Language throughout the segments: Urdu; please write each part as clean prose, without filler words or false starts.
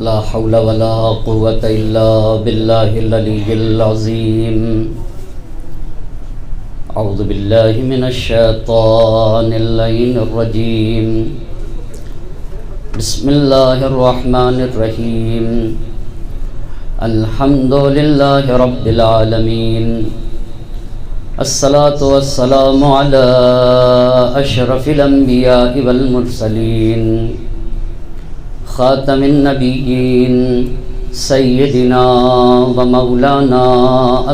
لا حول ولا قوة إلا بالله العلي العظيم. أعوذ بالله من الشيطان اللعين الرجيم. بسم الله الرحمن الرحيم. الحمد لله رب العالمين. الصلاة والسلام على أشرف الأنبياء والمرسلين خاتم النبيين سيدنا ومولانا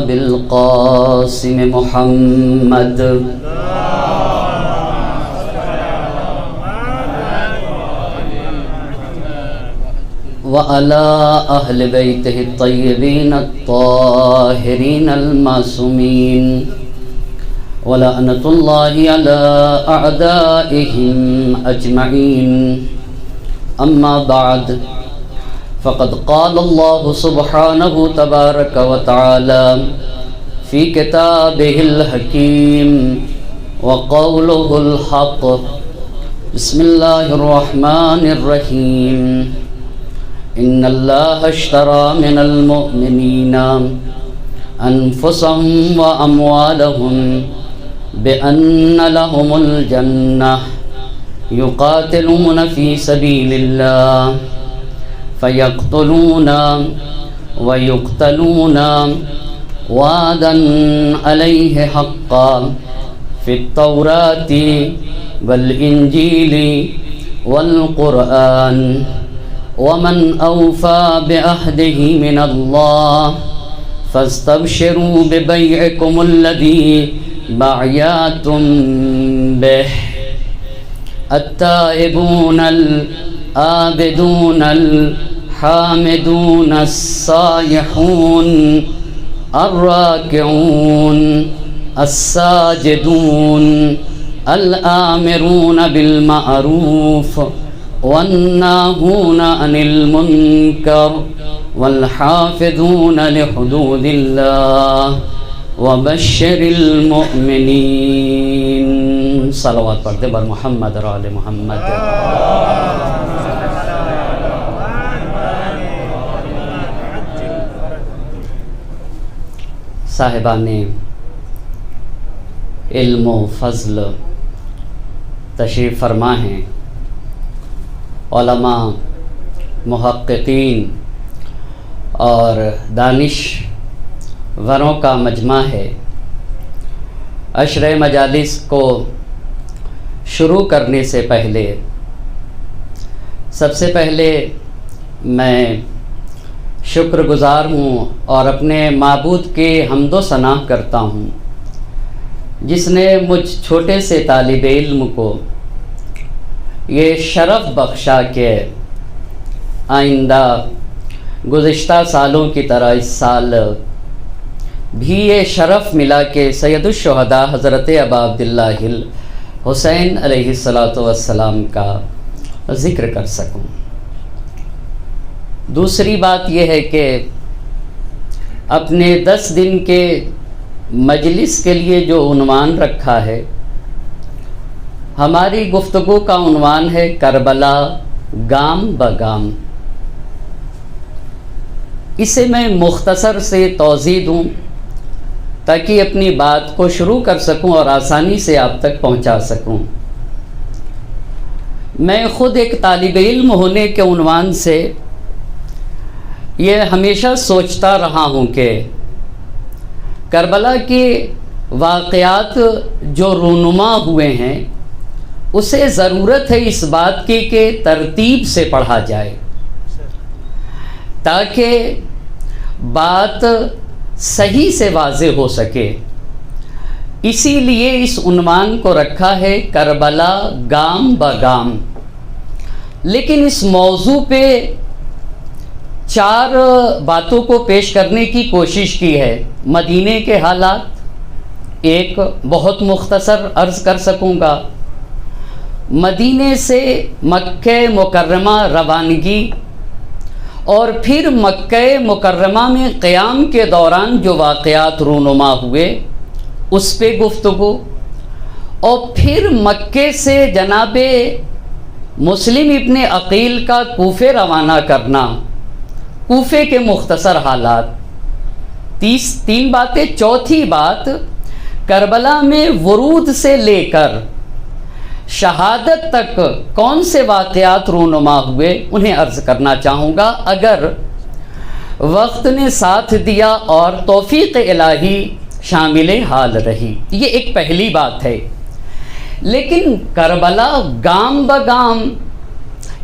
أبي القاسم محمد وعلى أهل بيته الطيبين الطاهرين المعصومين ولعنة الله على أعدائهم أجمعين. أما بعد فقد قال الله سبحانه تبارك وتعالى في كتابه الحكيم وقوله الحق. بسم الله الرحمن الرحيم. إن الله اشترى من المؤمنين أنفسهم وأموالهم بأن لهم الجنة يقاتلون في سبيل الله فيقتلون ويقتلون وعدا عليه حقا في التوراة والإنجيل والقرآن ومن أوفى بعهده من الله فاستبشروا ببيعكم الذي بايعتم به. التائبون العابدون الحامدون السائحون الراكعون الساجدون الآمرون بالمعروف والناهون عن المنكر والحافظون لحدود الله وبشر المؤمنین. صلوات پڑھتے بر محمد اور آل محمد. صاحبان علم و فضل تشریف فرما ہیں. علماء، محققین اور دانشوروں کا مجمع ہے. عشرہ مجالس کو شروع کرنے سے پہلے سب سے پہلے میں شکر گزار ہوں اور اپنے معبود کے حمد و ثنا کرتا ہوں جس نے مجھ چھوٹے سے طالب علم کو یہ شرف بخشا کہ آئندہ گزشتہ سالوں کی طرح اس سال بھی یہ شرف ملا کہ سید الشہداء حضرت ابا عبداللہ حسین علیہ السلام کا ذکر کر سکوں. دوسری بات یہ ہے کہ اپنے 10 دن کے مجلس کے لیے جو عنوان رکھا ہے، ہماری گفتگو کا عنوان ہے کربلا گام بگام. اسے میں مختصر سے توضیح دوں تاکہ اپنی بات کو شروع کر سکوں اور آسانی سے آپ تک پہنچا سکوں. میں خود ایک طالب علم ہونے کے عنوان سے یہ ہمیشہ سوچتا رہا ہوں کہ کربلا کے واقعات جو رونما ہوئے ہیں اسے ضرورت ہے اس بات کی کہ ترتیب سے پڑھا جائے تاکہ بات صحیح سے واضح ہو سکے. اسی لیے اس عنوان کو رکھا ہے کربلا گام بگام. لیکن اس موضوع پہ 4 باتوں کو پیش کرنے کی کوشش کی ہے. مدینے کے حالات ایک بہت مختصر عرض کر سکوں گا، مدینے سے مکہ مکرمہ روانگی اور پھر مکہ مکرمہ میں قیام کے دوران جو واقعات رونما ہوئے اس پہ گفتگو، اور پھر مکے سے جناب مسلم ابن عقیل کا کوفے روانہ کرنا کوفے کے مختصر حالات، تین باتیں۔ چوتھی بات، کربلا میں ورود سے لے کر شہادت تک کون سے واقعات رونما ہوئے انہیں عرض کرنا چاہوں گا، اگر وقت نے ساتھ دیا اور توفیق الہی شامل حال رہی۔ یہ ایک پہلی بات ہے۔ لیکن کربلا گام بگام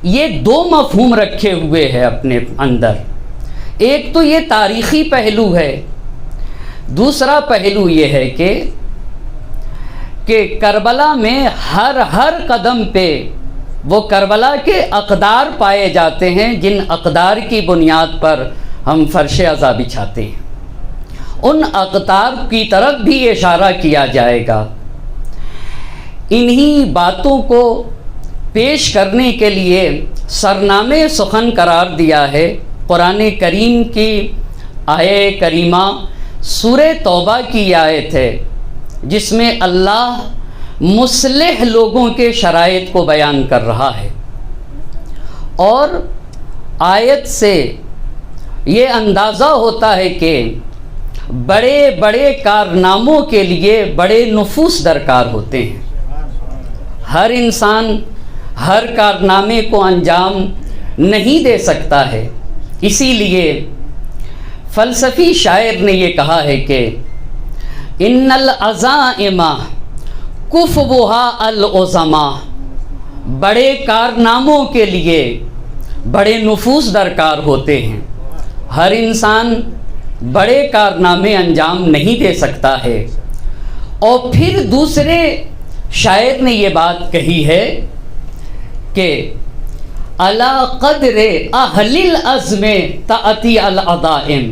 یہ دو مفہوم رکھے ہوئے ہے اپنے اندر۔ ایک تو یہ تاریخی پہلو ہے، دوسرا پہلو یہ ہے کہ کربلا میں ہر قدم پہ وہ کربلا کے اقدار پائے جاتے ہیں، جن اقدار کی بنیاد پر ہم فرش عزا بچھاتے ہیں۔ ان اقدار کی طرف بھی اشارہ کیا جائے گا۔ انہی باتوں کو پیش کرنے کے لیے سرنامے سخن قرار دیا ہے قرآن کریم کی آیہ کریمہ سورہ توبہ کی آیت ہے، جس میں اللہ مصلح لوگوں کے شرائط کو بیان کر رہا ہے، اور آیت سے یہ اندازہ ہوتا ہے کہ بڑے بڑے کارناموں کے لیے بڑے نفوس درکار ہوتے ہیں۔ ہر انسان ہر کارنامے کو انجام نہیں دے سکتا ہے، اسی لیے فلسفی شاعر نے یہ کہا ہے کہ ان العزائم کفوها العظما، بڑے کارناموں کے لیے بڑے نفوس درکار ہوتے ہیں۔ ہر انسان بڑے کارنامے انجام نہیں دے سکتا ہے۔ اور پھر دوسرے شاعر نے یہ بات کہی ہے کہ علی قدر اہل العزم تأتی العزائم،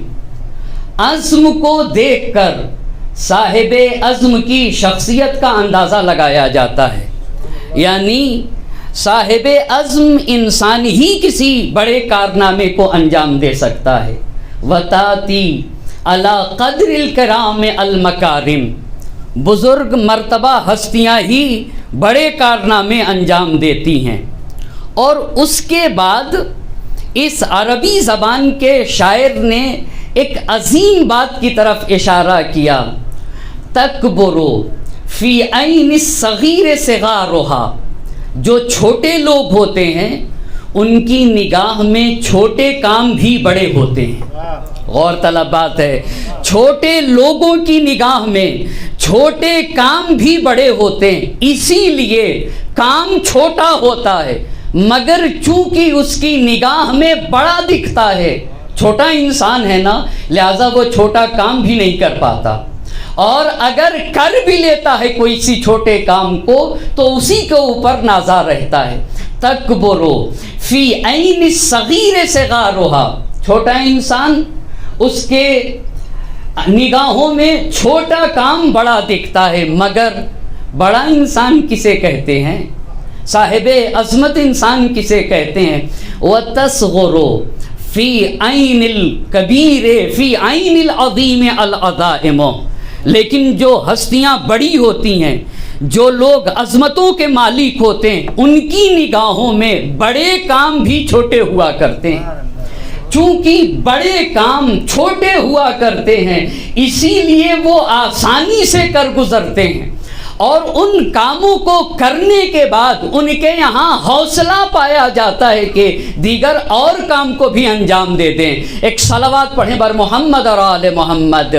عزم کو دیکھ کر صاحب عزم کی شخصیت کا اندازہ لگایا جاتا ہے، یعنی صاحب عزم انسان ہی کسی بڑے کارنامے کو انجام دے سکتا ہے۔ وتاتی علی قدر الکرام المکارم، بزرگ مرتبہ ہستیاں ہی بڑے کارنامے انجام دیتی ہیں۔ اور اس کے بعد اس عربی زبان کے شاعر نے ایک عظیم بات کی طرف اشارہ کیا، تکبرو فی عین الصغیر صغارہا، جو چھوٹے لوگ ہوتے ہیں ان کی نگاہ میں چھوٹے کام بھی بڑے ہوتے ہیں۔ غور طلب بات ہے، چھوٹے لوگوں کی نگاہ میں چھوٹے کام بھی بڑے ہوتے ہیں، اسی لیے کام چھوٹا ہوتا ہے مگر چونکہ اس کی نگاہ میں بڑا دکھتا ہے۔ چھوٹا انسان ہے نا، لہذا وہ چھوٹا کام بھی نہیں کر پاتا، اور اگر کر بھی لیتا ہے کوئی سی چھوٹے کام کو تو اسی کے اوپر نازا رہتا ہے۔ تکبرو فی عین الصغیر صغارہا، چھوٹا انسان اس کے نگاہوں میں چھوٹا کام بڑا دکھتا ہے، مگر بڑا انسان کسے کہتے ہیں؟ صاحب عظمت انسان کسے کہتے ہیں؟ وَتَصْغُرُ فی عین الکبیر فی عین العظیم العظائم، لیکن جو ہستیاں بڑی ہوتی ہیں، جو لوگ عظمتوں کے مالک ہوتے ہیں، ان کی نگاہوں میں بڑے کام بھی چھوٹے ہوا کرتے ہیں۔ چونکہ بڑے کام چھوٹے ہوا کرتے ہیں اسی لیے وہ آسانی سے کر گزرتے ہیں، اور ان کاموں کو کرنے کے بعد ان کے یہاں حوصلہ پایا جاتا ہے کہ دیگر اور کام کو بھی انجام دے دیں۔ ایک صلوات پڑھیں بر محمد اور آل محمد۔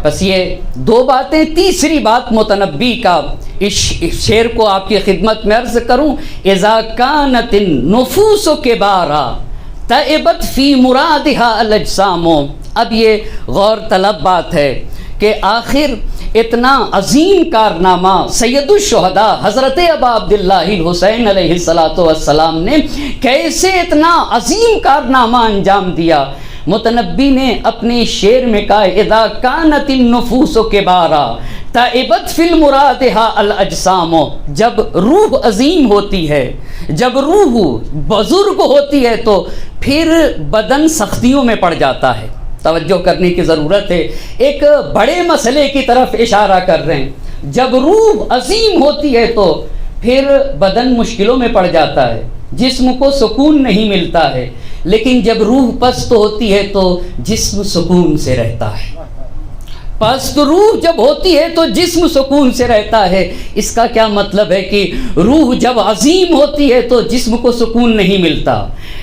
بس یہ دو باتیں۔ تیسری بات متنبی کا اس شعر کو آپ کی خدمت میں عرض کروں، اذا کانت النفوس کبارا تعبت فی مرادها الاجسام۔ اب یہ غور طلب بات ہے کہ آخر اتنا عظیم کارنامہ سید الشہداء حضرت ابا عبداللہ الحسین علیہ السلام نے کیسے اتنا عظیم کارنامہ انجام دیا؟ متنبی نے اپنے شعر میں کہا، اذا کانت النفوس کبارا تعبت فی المرادها الاجسام، جب روح عظیم ہوتی ہے، جب روح بزرگ ہوتی ہے تو پھر بدن سختیوں میں پڑ جاتا ہے۔ توجہ کرنے کی ضرورت ہے، ایک بڑے مسئلے کی طرف اشارہ کر رہے ہیں۔ جب روح عظیم ہوتی ہے تو پھر بدن مشکلوں میں پڑ جاتا ہے، جسم کو سکون نہیں ملتا ہے، لیکن جب روح پست ہوتی ہے تو جسم سکون سے رہتا ہے۔ پست روح جب ہوتی ہے تو جسم سکون سے رہتا ہے۔ اس کا کیا مطلب ہے کہ روح جب عظیم ہوتی ہے تو جسم کو سکون نہیں ملتا،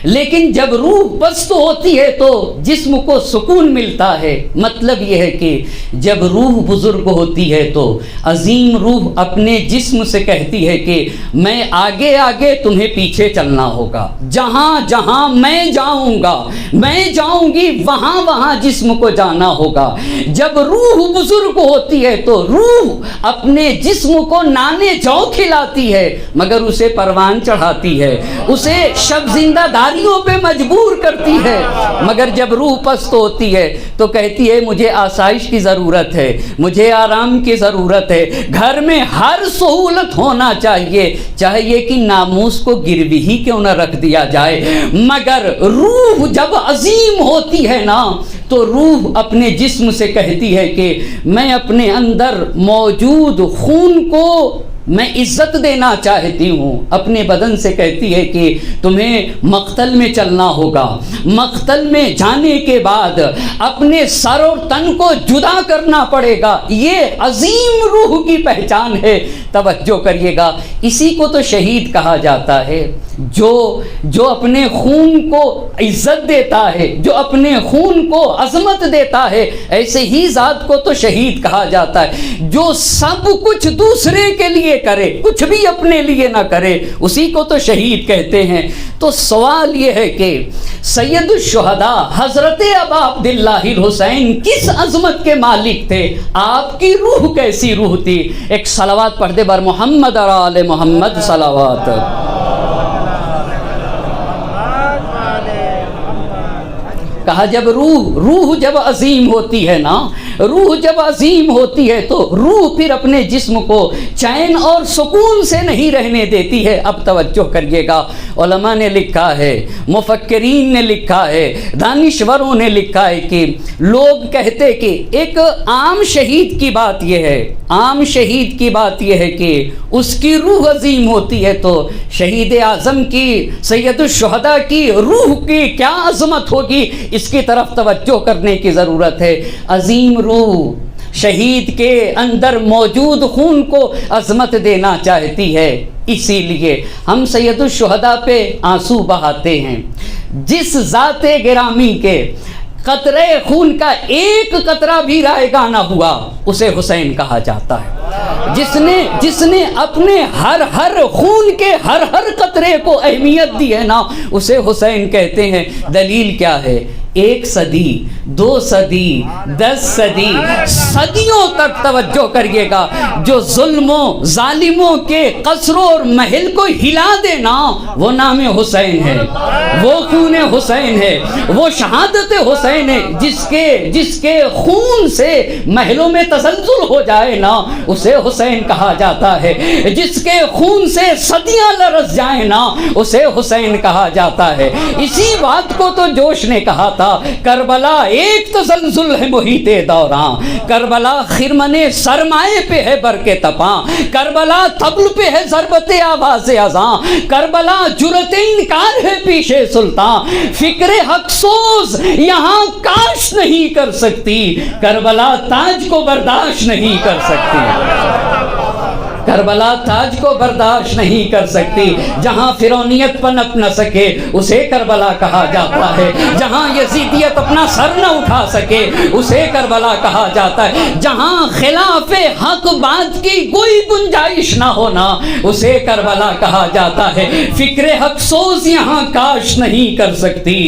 لیکن جب روح پست ہوتی ہے تو جسم کو سکون ملتا ہے۔ مطلب یہ ہے کہ جب روح بزرگ ہوتی ہے تو عظیم روح اپنے جسم سے کہتی ہے کہ میں آگے آگے تمہیں پیچھے چلنا ہوگا، جہاں جہاں میں جاؤں گا، میں جاؤں گی، وہاں وہاں جسم کو جانا ہوگا۔ جب روح بزرگ ہوتی ہے تو روح اپنے جسم کو نانے جو کھلاتی ہے مگر اسے پروان چڑھاتی ہے، اسے شب زندہ داریوں پہ مجبور کرتی ہے۔ مگر جب روح پست ہوتی ہے تو کہتی ہے مجھے آسائش کی ضرورت ہے، مجھے آرام کی ضرورت ہے، گھر میں ہر سہولت ہونا چاہیے، چاہیے کہ ناموس کو گروی ہی کیوں نہ رکھ دیا جائے۔ مگر روح جب عظیم ہوتی ہے نا تو روح اپنے جسم سے کہتی ہے کہ میں اپنے اندر موجود خون کو میں عزت دینا چاہتی ہوں۔ اپنے بدن سے کہتی ہے کہ تمہیں مقتل میں چلنا ہوگا، مقتل میں جانے کے بعد اپنے سر اور تن کو جدا کرنا پڑے گا۔ یہ عظیم روح کی پہچان ہے۔ توجہ کریے گا، اسی کو تو شہید کہا جاتا ہے، جو اپنے خون کو عزت دیتا ہے، جو اپنے خون کو عظمت دیتا ہے، ایسے ہی ذات کو تو شہید کہا جاتا ہے۔ جو سب کچھ دوسرے کے لیے کرے، کچھ بھی اپنے لیے نہ کرے، اسی کو تو شہید کہتے ہیں۔ تو سوال یہ ہے کہ سید الشہداء حضرت ابا عبداللہ الحسین کس عظمت کے مالک تھے؟ آپ کی روح کیسی روح تھی؟ ایک صلوات پڑھ دے بر محمد اور آل محمد صلوات۔ کہا جب روح جب عظیم ہوتی ہے نا، روح جب عظیم ہوتی ہے تو روح پھر اپنے جسم کو چین اور سکون سے نہیں رہنے دیتی ہے۔ اب توجہ کریے گا، علماء نے لکھا ہے، مفکرین نے لکھا ہے، دانشوروں نے لکھا ہے کہ لوگ کہتے کہ ایک عام شہید کی بات یہ ہے، عام شہید کی بات یہ ہے کہ اس کی روح عظیم ہوتی ہے تو شہید اعظم کی، سید الشہداء کی روح کی کیا عظمت ہوگی، اس کی طرف توجہ کرنے کی ضرورت ہے۔ عظیم روح شہید کے اندر موجود خون کو عظمت دینا چاہتی ہے، اسی لیے ہم سید الشہداء پہ آنسو بہاتے ہیں۔ جس ذات گرامی کے قطرے خون کا ایک قطرہ بھی رائگاں نہ ہوا اسے حسین کہا جاتا ہے۔ جس نے اپنے ہر خون کے ہر قطرے کو اہمیت دی ہے نا اسے حسین کہتے ہیں۔ دلیل کیا ہے؟ 1 صدی، 2 صدی، 10 صدی، صدیوں تک توجہ کریے گا، جو ظلموں ظالموں کے قصروں اور محل کو ہلا دینا وہ نام حسین ہے، وہ خون حسین ہے، وہ شہادت حسین ہے۔ جس کے خون سے محلوں میں تزلزل ہو جائے نا اسے حسین کہا جاتا ہے، جس کے خون سے صدیاں لرز جائیں نا اسے حسین کہا جاتا ہے۔ اسی بات کو تو جوش نے کہا تھا، کربلا ایک تزلزل ہے محیط دوراں، کربلا خرمن سرمائے پہ ہے برق تپاں، کربلا طبل پہ ہے ضربت آواز اذاں، کربلا جرت انکار ہے پیشے سلطان، فکر حق سوز یہاں کاش نہیں کر سکتی، کربلا تاج کو برداشت نہیں کر سکتی، کربلا تاج کو برداشت نہیں کر سکتی۔ جہاں فرعونیت پنپ نہ سکے اسے کربلا کہا جاتا ہے، جہاں یزیدیت اپنا سر نہ اٹھا سکے اسے کربلا کہا جاتا ہے، جہاں خلاف حق بات کی کوئی گنجائش نہ ہونا اسے کربلا کہا جاتا ہے۔ فکر حق سوز یہاں کاش نہیں کر سکتی،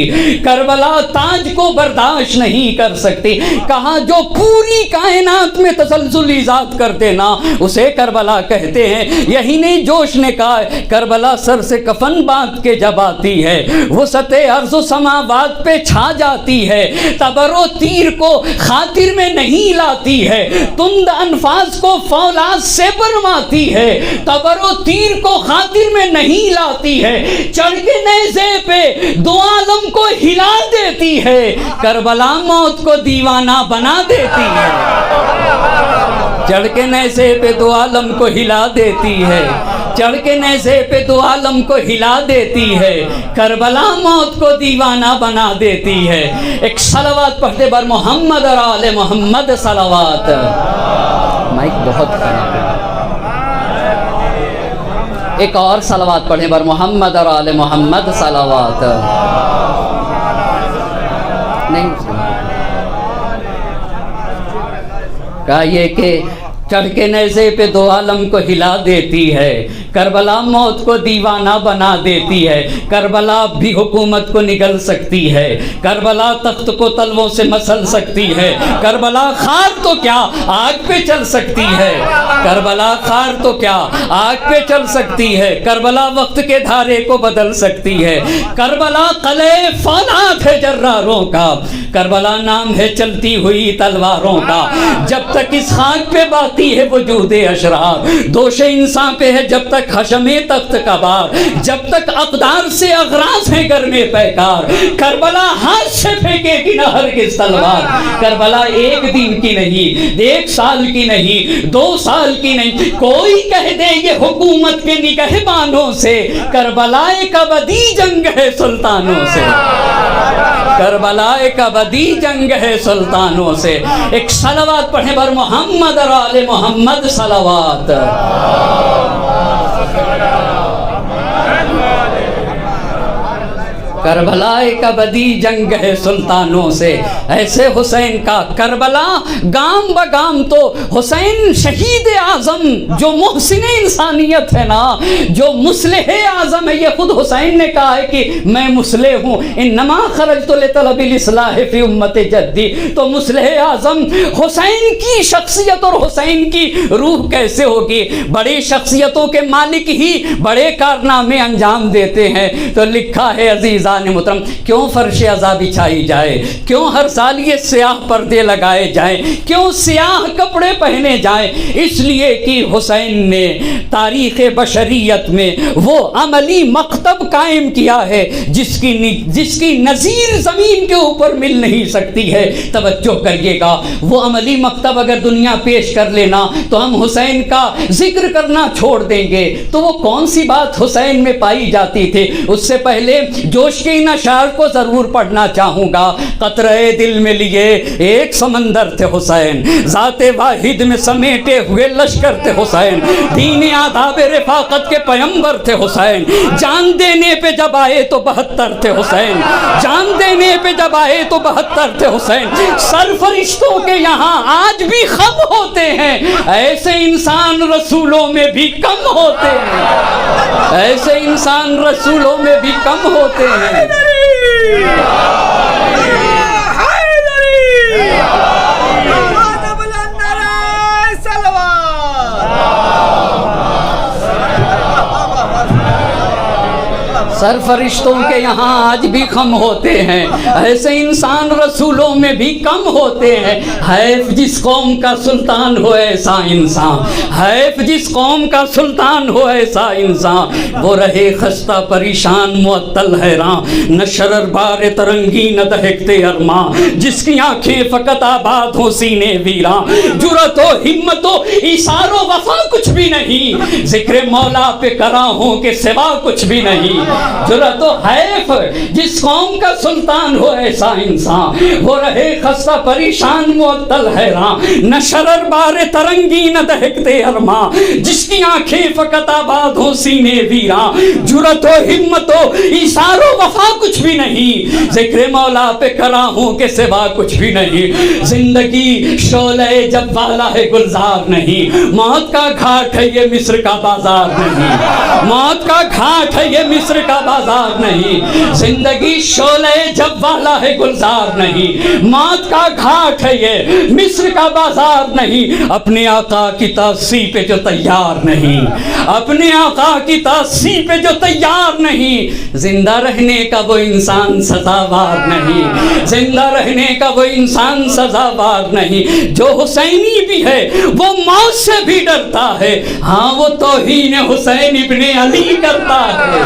کربلا تاج کو برداشت نہیں کر سکتی۔ کہا جو پوری کائنات میں تسلسل ایجاد کر دینا اسے کربلا کہتے ہیں۔ یہی نہیں جوش نے کہا کربلا سر سے کفن باندھ کے جب آتی ہے وہ سطح ارض و سماوات پہ چھا جاتی ہے، تبر و تیر کو خاطر میں نہیں لاتی ہے، تند انفاس کو فولاد سے برماتی ہے، تبر و تیر کو خاطر میں نہیں لاتی ہے، چڑھ کے نیزے پہ دو عالم کو ہلا دیتی ہے، کربلا موت کو دیوانہ بنا دیتی ہے، چڑھ کے نیزے پہ دو عالم کو ہلا دیتی ہے، چڑھ کے نیزے پہ دو عالم کو ہلا دیتی ہے، کربلا موت کو دیوانہ بنا دیتی ہے۔ ایک صلوات پڑھتے بر محمد اور آل محمد صلوات۔ مائک بہت خراب ہے، ایک اور صلوات پڑھیں بر محمد اور آل محمد صلوات۔ نہیں کہا یہ کہ چڑھ کے نیزے پہ دو عالم کو ہلا دیتی ہے، کربلا موت کو دیوانہ بنا دیتی ہے، کربلا بھی حکومت کو نگل سکتی ہے، کربلا تخت کو تلووں سے مسل سکتی ہے، کربلا خار تو کیا آگ پہ چل سکتی ہے، کربلا خار تو کیا آگ پہ چل سکتی ہے، کربلا وقت کے دھارے کو بدل سکتی ہے، کربلا قلعہ فولاد ہے جراروں کا، کربلا نام ہے چلتی ہوئی تلواروں کا، جب تک اس خاک پہ باقی ہے وجود اشرار، دوش انسان پہ ہے جب تک حشم تخت کا بار، جب تک اقدار سے اغراض ہیں گھر میں پیکار، کربلا ہاتھ سے پھینکے گی نہ ہرگز تلوار، کربلا ایک دن کی نہیں، ایک سال کی نہیں، 2 سال کی نہیں، کوئی کہہ دے یہ حکومت کے نگہبانوں سے، کربلا ایک ابدی جنگ ہے سلطانوں سے، کربلا ایک ابدی جنگ ہے سلطانوں سے۔ ایک صلوات پڑھیں بر محمد اور آل محمد صلوات۔ کربلا ایک ابدی جنگ ہے سلطانوں سے، ایسے حسین کا کربلا گام بگام تو حسین شہید اعظم جو محسن انسانیت ہے نا، جو مصلح اعظم ہے، یہ خود حسین نے کہا ہے کہ میں مصلح ہوں، انما خرجت لطلب الاصلاح فی امت جدی، تو مصلح اعظم حسین کی شخصیت اور حسین کی روح کیسے ہوگی؟ بڑی شخصیتوں کے مالک ہی بڑے کارنامے انجام دیتے ہیں، تو لکھا ہے عزیز محترم، کیوں فرش عزا بچھائی جائے، کیوں ہر سال یہ سیاہ پردے لگائے جائیں، کیوں سیاہ کپڑے پہنے جائیں؟ اس لیے کہ حسین نے تاریخ بشریت میں وہ عملی مکتب قائم کیا ہے جس کی نظیر زمین کے اوپر مل نہیں سکتی ہے۔ توجہ کریے گا، وہ عملی مکتب اگر دنیا پیش کر لینا تو ہم حسین کا ذکر کرنا چھوڑ دیں گے، تو وہ کون سی بات حسین میں پائی جاتی تھی؟ اس سے پہلے جوش کے ان اشعار کو ضرور پڑھنا چاہوں گا۔ قطرے دل میں لیے ایک سمندر تھے حسین، ذات واحد میں سمیٹے ہوئے لشکر تھے حسین، دین آداب رفاقت کے پیمبر تھے حسین، جان دینے پہ جب آئے تو 72 تھے حسین، جان دینے پہ جب آئے تو 72 تھے حسین۔ سرفرشتوں کے یہاں آج بھی خم ہوتے ہیں، ایسے انسان رسولوں میں بھی کم ہوتے ہیں، ایسے انسان رسولوں میں بھی کم ہوتے ہیں۔ سرفرشتوں کے یہاں آج بھی کم ہوتے ہیں، ایسے انسان رسولوں میں بھی کم ہوتے ہیں۔ حیف جس قوم کا سلطان ہو ایسا انسان، حیف جس قوم کا سلطان ہو ایسا انسان، وہ رہے خستہ پریشان معطل حیران، نہ شرر بار ترنگی نہ دہکتے ارماں، جس کی آنکھیں فقط آباد ہوں سینے ویراں، جرأت و ہمت و ایثار و وفا کچھ بھی نہیں، ذکر مولا پہ کراہوں کے سوا کچھ بھی نہیں۔ جرأت و حیف جس قوم کا سلطان ہو ایسا انسان، وہ رہے خستہ پریشان معطل حیران، نہ شرر بار ترنگی نہ دہکتے ارماں، جس کی آنکھیں فقط آباد ہوں سینے ویراں، جرأت و ہمت و ایثار و وفا کچھ بھی نہیں، ذکر مولا پہ کراہوں کے سوا کچھ بھی نہیں۔ زندگی شعلہ جب والا ہے گلزار نہیں، موت کا گھاٹ ہے یہ مصر کا بازار نہیں، موت کا گھاٹ ہے یہ مصر کا بازار نہیں، زندگی شعلہ جب والا ہے گلزار نہیں، موت کا گھاٹ ہے یہ مصر کا بازار نہیں۔ اپنے آقا کی تاسی پہ جو تیار نہیں، اپنے آقا کی تاسی پہ جو تیار نہیں، زندہ رہنے کا وہ انسان سزاوار نہیں، زندہ رہنے کا وہ انسان سزاوار نہیں۔ جو حسینی بھی ہے وہ موت سے بھی ڈرتا ہے، ہاں وہ توہین حسین ابن علی کرتا ہے،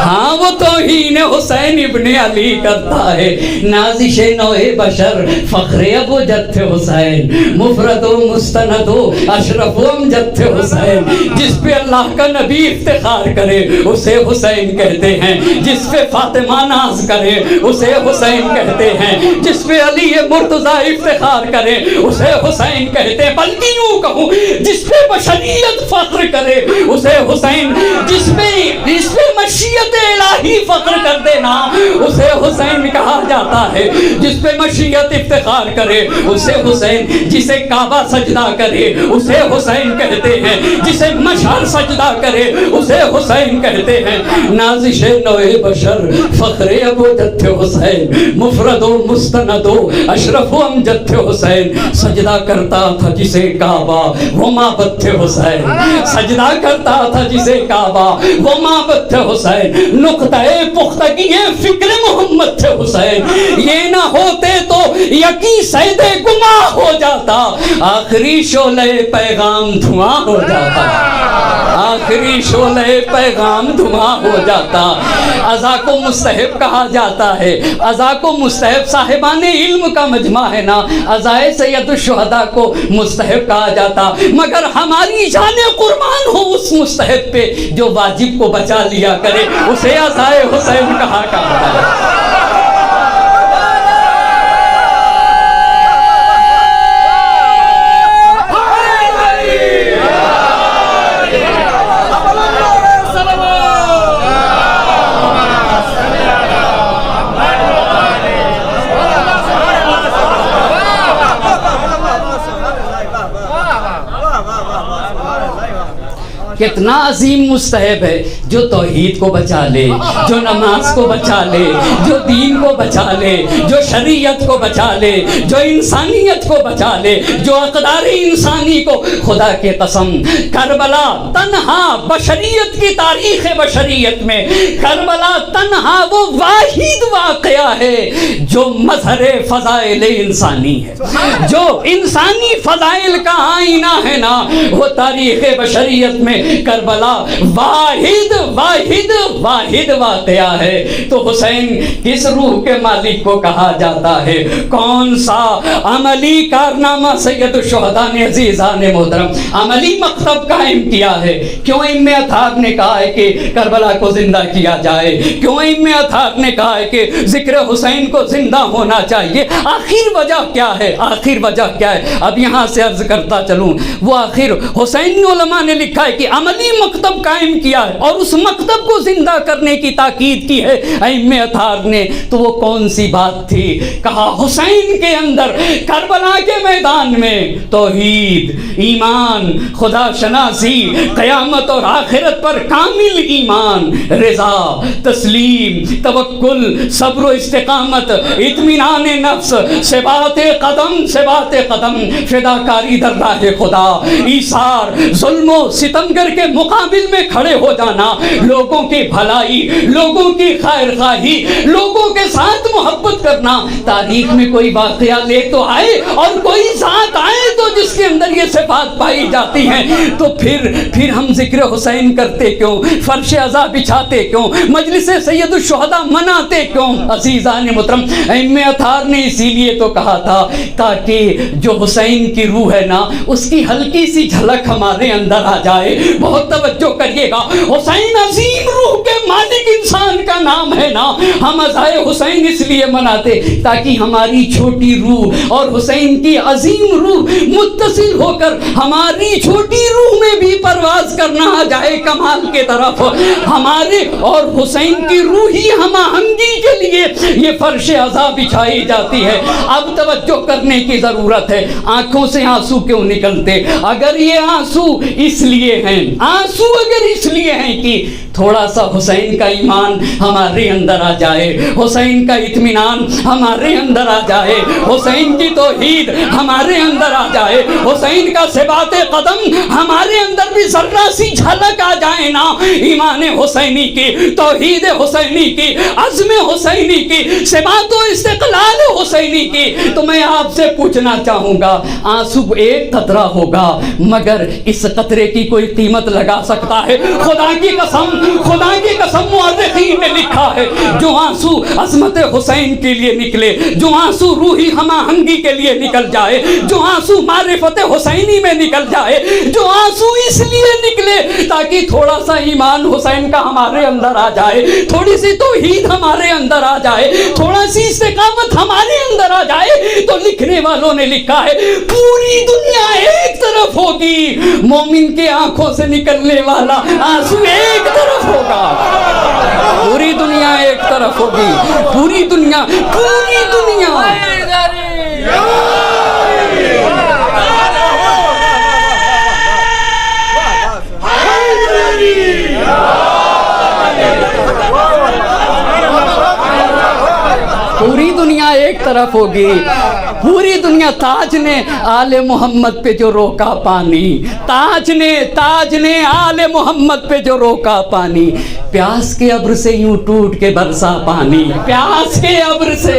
ہاں وہ توہین حسین ابن علی کرتا ہے. نازش نوع بشر فخر ابو جد حسین، مفرد و مستند و اشرف و امجد حسین. جس پہ اللہ کا نبی افتخار کرے اسے حسین کہتے ہیں، جس پہ فاطمہ ناز کرے اسے حسین کہتے ہیں، جس پہ علی مرتضیٰ افتخار کرے اسے حسین کہتے ہیں. بلکہ یوں کہوں جس پہ بشریت فخر کرے اسے حسین، جس پہ مشیت الہی فخر کر دینا اسے حسین کہا جاتا ہے. جس پہ مشیت افتخار کرے اسے حسین، جسے کعبہ سجدہ کرے اسے حسین کہتے ہیں، جسے مشعر سجدہ کرے اسے حسین کہتے ہیں. نازش نوع بشر فخر ابو جد حسین، مفرد و مستند و اشرف و امجد حسین. سجدہ کرتا تھا جسے کعبہ وہ معبد تھے حسین، سجدہ کرتا تھا جسے کعبہ وہ معبد تھے حسین. نقطۂ پختگی فکر محمد تھے حسین. یہ نہ ہوتے تو یقین سید گماہ ہو جاتا، آخری شعلہ پیغام دھواں ہو جاتا، آخری شعلہ پیغام دھواں ہو جاتا. عزا کو مستحب کہا جاتا ہے، عزا کو مستحب صاحبان علم کا مجمع ہے نا، عزائے سید الشہداء کو مستحب کہا جاتا. مگر ہماری جان قربان ہو اس مستحب پہ جو واجب کو بچا لیا کرے اسے عزائے حسین کہا کرتا ہے. کتنا عظیم مستحب ہے جو توحید کو بچا لے، جو نماز کو بچا لے، جو دین کو بچا لے، جو شریعت کو بچا لے، جو انسانیت کو بچا لے، جو اقدار انسانی کو. خدا کی قسم کربلا تنہا بشریت کی تاریخ بشریت میں کربلا تنہا وہ واحد واقعہ ہے جو مظہر فضائل انسانی ہے، جو انسانی فضائل کا آئینہ ہے نا. وہ تاریخ بشریت میں کربلا واحد واحد واحد واقعہ ہے. تو حسین کس روح کے مالک کو کہا جاتا ہے؟ کون سا عملی کارنامہ سید الشہداء نے عزیزان محترم عملی مکتب قائم کیا ہے؟ کیوں ائمہ اطہار نے کہا ہے کہ کربلا کو زندہ کیا جائے؟ کیوں ائمہ اطہار نے کہا ہے کہ ذکر حسین کو زندہ ہونا چاہیے؟ آخر وجہ کیا ہے؟ آخر وجہ کیا ہے؟ اب یہاں سے عرض کرتا چلوں. وہ آخر حسین علماء نے لکھا ہے کہ عملی مکتب قائم کیا ہے اور اس مکتب کو زندہ کرنے کی تاکید کی ہے ائمہ اطہار نے. تو وہ کون سی بات تھی؟ کہا حسین کے اندر کربلا کے میدان میں توحید، ایمان، خدا شناسی، قیامت اور آخرت پر کامل ایمان، رضا، تسلیم، توکل، صبر و استقامت، اطمینان نفس، ثبات قدم، فداکاری در راہ خدا، ایثار، ظلم و ستمگر کے مقابل میں کھڑے ہو جانا، لوگوں کی بھلائی، لوگوں کی خیر خواہی، لوگوں کے ساتھ محبت کرنا. تاریخ میں کوئی واقعہ لے تو آئے اور کوئی ذات آئے تو جس کے اندر یہ صفات پائی جاتی ہیں، تو پھر ہم ذکر حسین کرتے کیوں؟ فرش عزا بچھاتے کیوں؟ مجلس سید الشہداء مناتے کیوں؟ عزیزان محترم ائمہ اطہار نے اسی لیے تو کہا تھا تاکہ جو حسین کی روح ہے نا اس کی ہلکی سی جھلک ہمارے اندر آ جائے. بہت توجہ کریے گا، حسین عظیم روح کے مالک انسان کا نام ہے نا. ہم عزائے حسین اس لیے مناتے تاکہ ہماری چھوٹی روح اور حسین کی عظیم روح متصل ہو کر ہماری چھوٹی روح میں بھی پرواز کرنا آ جائے کمال کے طرف. ہمارے اور حسین کی روحی ہم آہنگی کے لیے یہ فرش عزا بچھائی جاتی ہے. اب توجہ کرنے کی ضرورت ہے. آنکھوں سے آنسو کیوں نکلتے؟ اگر یہ آنسو اس لیے ہیں، آنسو اگر اس لیے ہیں کہ تھوڑا سا حسین کا ایمان ہمارے اندر آ جائے، حسین کا اطمینان ہمارے اندر آ جائے، حسین کی توحید ہمارے اندر آ جائے، حسین کا ثبات قدم ہمارے اندر بھی ذرہ سی جھلک آ جائے نا، ایمان حسینی کی، توحید حسینی کی، عزم حسینی کی، ثبات و استقلال حسینی کی، تو میں آپ سے پوچھنا چاہوں گا، آنسو ایک قطرہ ہوگا مگر اس قطرے کی کوئی قیمت لگا سکتا ہے؟ خدا کی قسم خدا کی قسم مورخین نے لکھا ہے جو آنسو عظمت حسین کے لیے نکلے، جو آنسو روحی ہم آہنگی کے لیے نکل جائے، جو آنسو معرفت حسینی میں نکل جائے، جو آنسو اس لیے نکلے تاکہ تھوڑا سا ایمان حسین کا ہمارے اندر آ جائے، تھوڑی سی توحید ہمارے اندر آ جائے، تھوڑا سی استقامت ہمارے اندر آ جائے، تو لکھنے والوں نے لکھا ہے پوری دنیا ایک طرف ہوگی، مومن کے آنکھوں سے نکلنے والا آنسو ایک طرف ہوگا، پوری دنیا ایک طرف ہوگی، پوری دنیا پوری دنیا ایک طرف ہوگی، پوری دنیا۔ تاج نے آل محمد پہ جو روکا پانی، تاج نے آل محمد پہ جو روکا پانی، پیاس کے ابر سے یوں ٹوٹ کے برسا پانی، پیاس کے ابر سے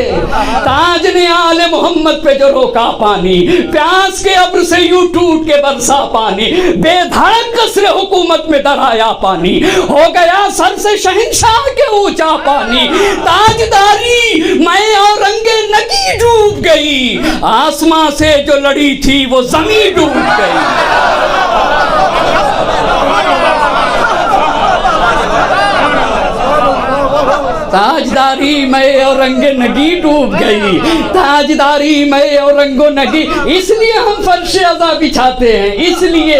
تاج نے آل محمد پہ جو روکا پانی، پیاس کے ابر سے یوں ٹوٹ کے برسا پانی، بے دھڑک قصر حکومت میں درایا پانی، ہو گیا سر سے شہنشاہ کے اونچا پانی، تاجداری میں اور رنگ نگی ڈوب گئی، آسمان سے جو لڑی تھی وہ زمین ڈوب گئی۔ تاجداری میں اور رنگ نگی ڈوب گئی، تاجداری میں اور رنگ و نگی، اس لیے ہم فرش عزا بچھاتے ہیں، اس لیے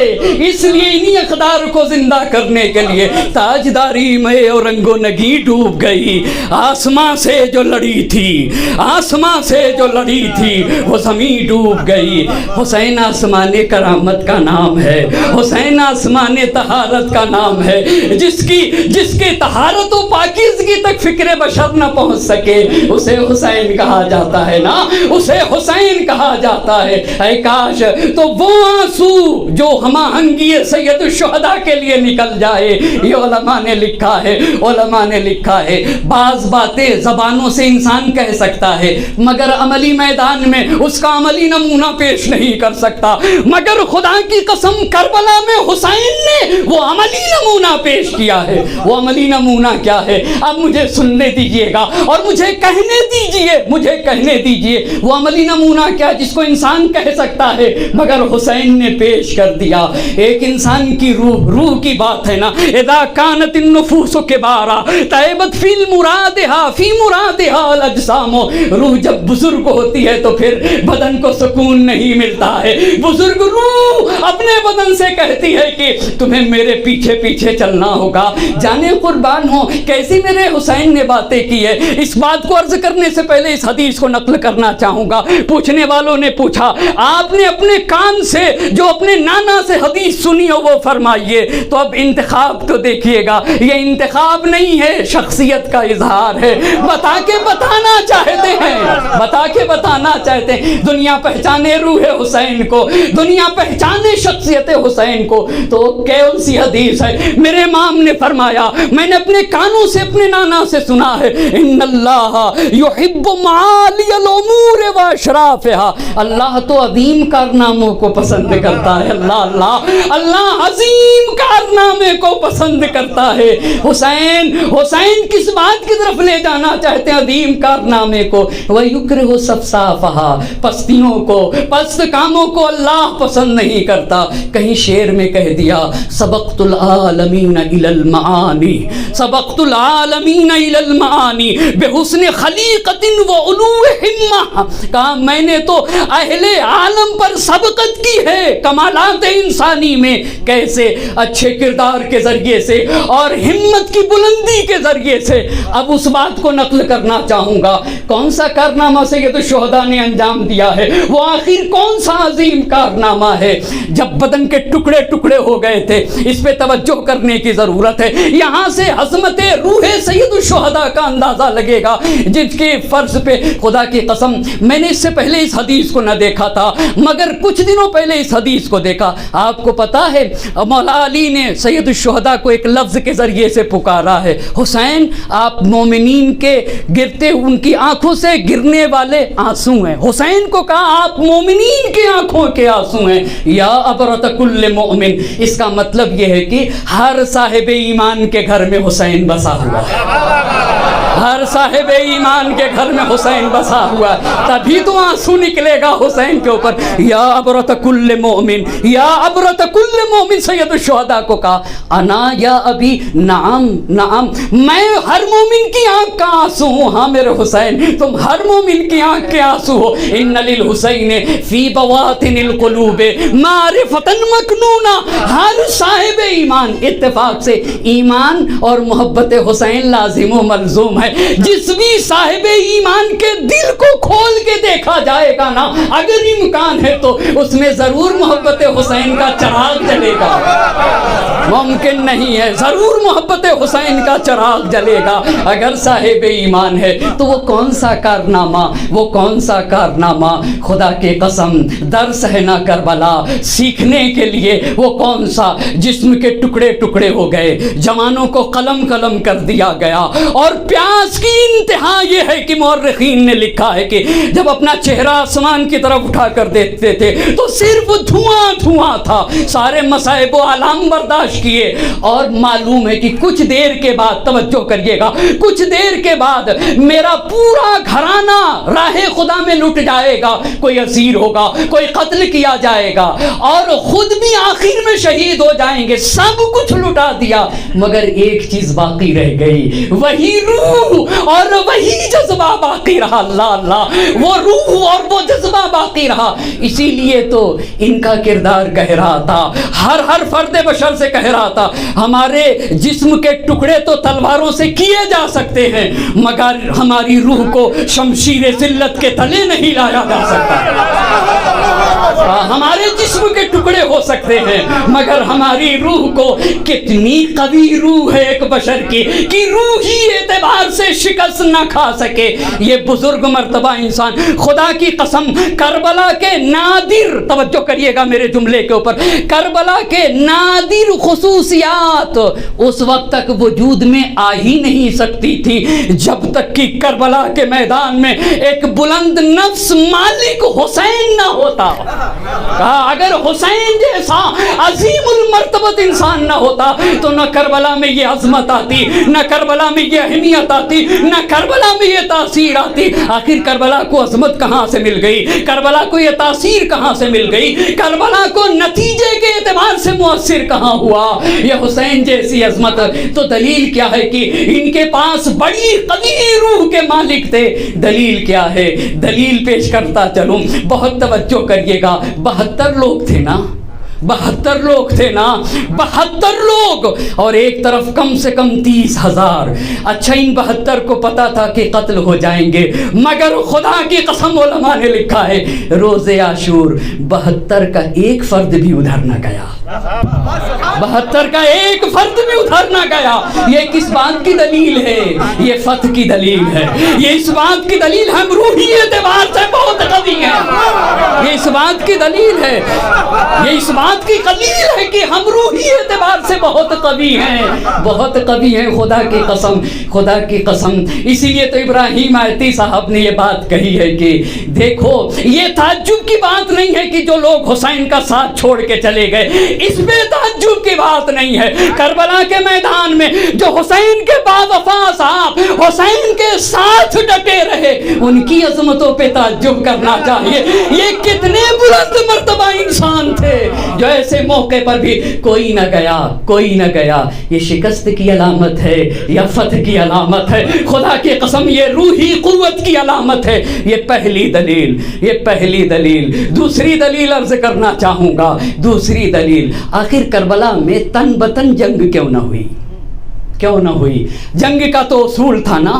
انہی اقدار کو زندہ کرنے کے لیے۔ تاجداری میں اور رنگ و نگی ڈوب گئی، آسمان سے جو لڑی تھی، آسمان سے جو لڑی تھی وہ زمین ڈوب گئی۔ حسین آسمان کرامت کا نام ہے، حسین آسمان طہارت کا نام ہے، جس کی طہارت و پاکیزگی تک فکر بشر نہ پہنچ سکے اسے حسین کہا جاتا ہے نا، اسے حسین کہا جاتا ہے۔ اے کاش تو وہ آنسو جو ہم آہنگی سید الشہداء کے لیے نکل جائے۔ یہ علماء نے لکھا ہے بعض باتیں زبانوں سے انسان کہہ سکتا ہے مگر عملی میدان میں اس کا عملی نمونہ پیش نہیں کر سکتا، مگر خدا کی قسم کربلا میں حسین نے وہ عملی نمونہ پیش کیا ہے۔ وہ عملی نمونہ کیا ہے؟ اب مجھے سننے دیجئے گا اور مجھے کہنے دیجئے وہ عملی نمونہ کیا جس کو انسان کہہ سکتا ہے مگر حسین نے پیش کر دیا۔ ایک انسان کی روح کی بات ہے نا، اذا کانت النفوس کبارا طیبت فی مرادها الاجسام، روح جب بزرگ ہوتی ہے تو پھر بدن کو سکون نہیں ملتا ہے، بزرگ روح اپنے بدن سے کہتی ہے کہ تمہیں میرے پیچھے چلنا ہوگا۔ جانے قربان ہو کیسی میرے حسین نے باتیں کی ہے۔ اس بات کو عرض کرنے سے پہلے اس حدیث کو نقل کرنا چاہوں گا۔ پوچھنے والوں نے پوچھا آپ نے اپنے کان سے جو اپنے نانا سے حدیث سنی ہو وہ فرمائیے، تو اب انتخاب تو دیکھیے گا، یہ انتخاب نہیں ہے، شخصیت کا اظہار ہے۔ بتا کے بتانا چاہتے ہیں دنیا پہچانے روح حسین کو، دنیا پہچانے شخصیت حسین کو، تو کون سی حدیث ہے؟ میرے امام نے فرمایا، میں نے اپنے کانوں سے اپنے نانا سے سنا ہے، ان اللہ یحب معالی الامور و اشرافها، اللہ تو عظیم کارناموں کو پسند کرتا ہے، اللہ عظیم کارنامے کو پسند کرتا ہے۔ حسین کس بات کی طرف لے جانا چاہتے ہیں؟ عظیم کارنامے کو۔ وَيُكْرِهُ صَفْصَافَهَا، پستیوں کو، پست کاموں کو اللہ پسند نہیں کرتا۔ کہیں شعر میں کہہ دیا سبقت العالمین الی المعانی، سبقت العالمین الی المعانی بحسن خلیقت و علو ہمہ، کہا میں نے تو اہل عالم پر سبقت کی ہے کمالات انسانی میں، کیسے؟ اچھے کردار کے ذریعے سے اور ہمت کی بلندی کے ذریعے سے۔ اب اس بات کو نقل کرنا چاہوں گا، کون سا کارنامہ سید الشہداء نے انجام دیا ہے؟ وہ آخر کون سا عظیم کارنامہ ہے؟ جب بدن کے ٹکڑے ٹکڑے ہو گئے تھے، اس پہ توجہ کرنے کی ضرورت ہے۔ یہاں سے عظمت روح سید الشہداء شہداء کا اندازہ لگے گا جس کے فرض پہ خدا کی قسم میں نے اس سے پہلے اس حدیث کو نہ دیکھا تھا مگر کچھ دنوں پہلے اس حدیث کو دیکھا. آپ کو پتا ہے مولا علی نے سید الشہداء کو ایک لفظ کے ذریعے سے پکارا ہے, حسین آپ مومنین کے گرتے ان کی آنکھوں سے گرنے والے آنسو ہیں. حسین کو کہا آپ مومنین کی آنکھوں کے آنسو ہیں. یا عبرت کل مومن, اس کا مطلب یہ ہے کہ ہر صاحب ایمان کے گھر میں حسین بسا ہوا ہے, ہر صاحب ایمان کے گھر میں حسین بسا ہوا ہے, تبھی تو آنسو نکلے گا حسین کے اوپر. یا عبرت کل مومن, یا عبرت کل مومن, سید الشہداء کو کہا انا یا ابی, نعم نعم, میں ہر مومن کی آنکھ کا آنسو ہوں. ہاں میرے حسین تم ہر مومن کی آنکھ کے آنسو ہو. ان للحسین فی بواطن القلوب معرفتا مکنونا, ہر صاحب ایمان, اتفاق سے ایمان اور محبت حسین لازم و ملزوم ہے. جس بھی صاحب ایمان کے دل کو کھول کے دیکھا جائے گا نا, اگر امکان ہے تو اس میں ضرور محبت حسین کا چراغ جلے گا. ممکن نہیں ہے, ضرور محبت حسین کا چراغ جلے گا اگر صاحب ایمان ہے. تو وہ کون سا کارنامہ, وہ کون سا کارنامہ, خدا کی قسم درس ہے نا کربلا, سیکھنے کے لیے وہ کون سا, جسم کے ٹکڑے ٹکڑے ہو گئے, جوانوں کو قلم قلم کر دیا گیا. اور پیاس کی انتہا یہ ہے کہ مورخین نے لکھا ہے کہ جب اپنا چہرہ آسمان کی طرف اٹھا کر دیکھتے تھے تو صرف دھواں دھواں تھا. سارے مصائب و آلام برداشت کیے, اور معلوم ہے کہ کچھ دیر کے بعد, توجہ کریے گا, کچھ دیر کے بعد میرا پورا گھرانہ راہ خدا میں لٹ جائے گا. کوئی اسیر ہوگا, کوئی قتل کیا جائے گا, اور خود بھی آخر میں شہید ہو جائیں گے. سب کچھ لٹا دیا مگر ایک چیز باقی رہ گئی, وہی روح اور وہی جذبہ باقی رہا. اللہ اللہ, وہ روح اور وہ جذبہ باقی رہا. اسی لیے تو ان کا کردار کہہ رہا تھا, ہر فرد بشر سے کہہ رہا تھا, ہمارے جسم کے ٹکڑے تو تلواروں سے کیے جا سکتے ہیں مگر ہماری روح کو شمشیر ذلت کے تلے نہیں لایا جا سکتا. ہمارے جسم کے ٹکڑے ہو سکتے ہیں مگر ہماری روح کو, کتنی قوی روح ہے ایک بشر کی کہ روح ہی اعتبار سے شکست نہ کھا سکے. یہ بزرگ مرتبہ انسان, خدا کی قسم کربلا کے نادر, توجہ کریے گا میرے جملے کے اوپر, کربلا کے نادر خصوصیات اس وقت تک وجود میں آ ہی نہیں سکتی تھی جب تک کہ کربلا کے میدان میں ایک بلند نفس مالک حسین نہ ہوتا. اگر حسین جیسا عظیم المرتبت انسان نہ ہوتا تو نہ کربلا میں یہ عظمت آتی, نہ کربلا میں یہ اہمیت آتی, نہ کربلا میں یہ تاثیر آتی. آخر کربلا کو عظمت کہاں سے مل گئی, کربلا کو یہ تاثیر کہاں سے مل گئی, کربلا کو نتیجے کے اعتبار سے مؤثر کہاں ہوا یہ حسین جیسی عظمت. تو دلیل کیا ہے کہ ان کے پاس بڑی قوی روح کے مالک تھے. دلیل کیا ہے, دلیل پیش کرتا چلوں, بہت توجہ کریے گا. 72 لوگ تھے نا, 72 لوگ تھے نا, 72 لوگ, اور ایک طرف کم سے کم 30,000. اچھا ان 72 کو پتا تھا کہ قتل ہو جائیں گے مگر خدا کی قسم علماء نے لکھا ہے روز عاشور 72 کا ایک فرد بھی ادھر نہ گیا, 72 کا ایک فرد بھی ادھر نہ گیا. یہ کس بات کی دلیل ہے, یہ فتح کی دلیل ہے, یہ اس بات کی دلیل ہم روحی اعتبار سے بہت قوی ہیں. یہ اس بات کی دلیل ہے, یہ اس بات کی دلیل ہے کہ ہم روحی اعتبار سے بہت قوی ہیں, بہت قوی ہیں. خدا کی قسم, خدا کی قسم. اسی لیے تو ابراہیم آیتی صاحب نے یہ بات کہی ہے کہ دیکھو یہ تعجب کی بات نہیں ہے کہ جو لوگ حسین کا ساتھ چھوڑ کے چلے گئے, اس میں تعجب کی بات نہیں ہے. کربلا کے میدان میں جو حسین کے باوفا صاحب حسین کے ساتھ ڈٹے رہے, ان کی عظمتوں پہ تعجب کرنا چاہیے. یہ کتنے بلند مرتبہ انسان تھے جو ایسے موقع پر بھی کوئی نہ گیا, کوئی نہ گیا. یہ شکست کی علامت ہے یا فتح کی علامت ہے؟ خدا کی قسم یہ روحی قوت کی علامت ہے. یہ پہلی دلیل, یہ پہلی دلیل. دوسری دلیل عرض کرنا چاہوں گا, دوسری دلیل, آخر کربلا میں تن بتن جنگ کیوں نہ ہوئی, کیوں نہ ہوئی؟ جنگ کا تو اصول تھا نا,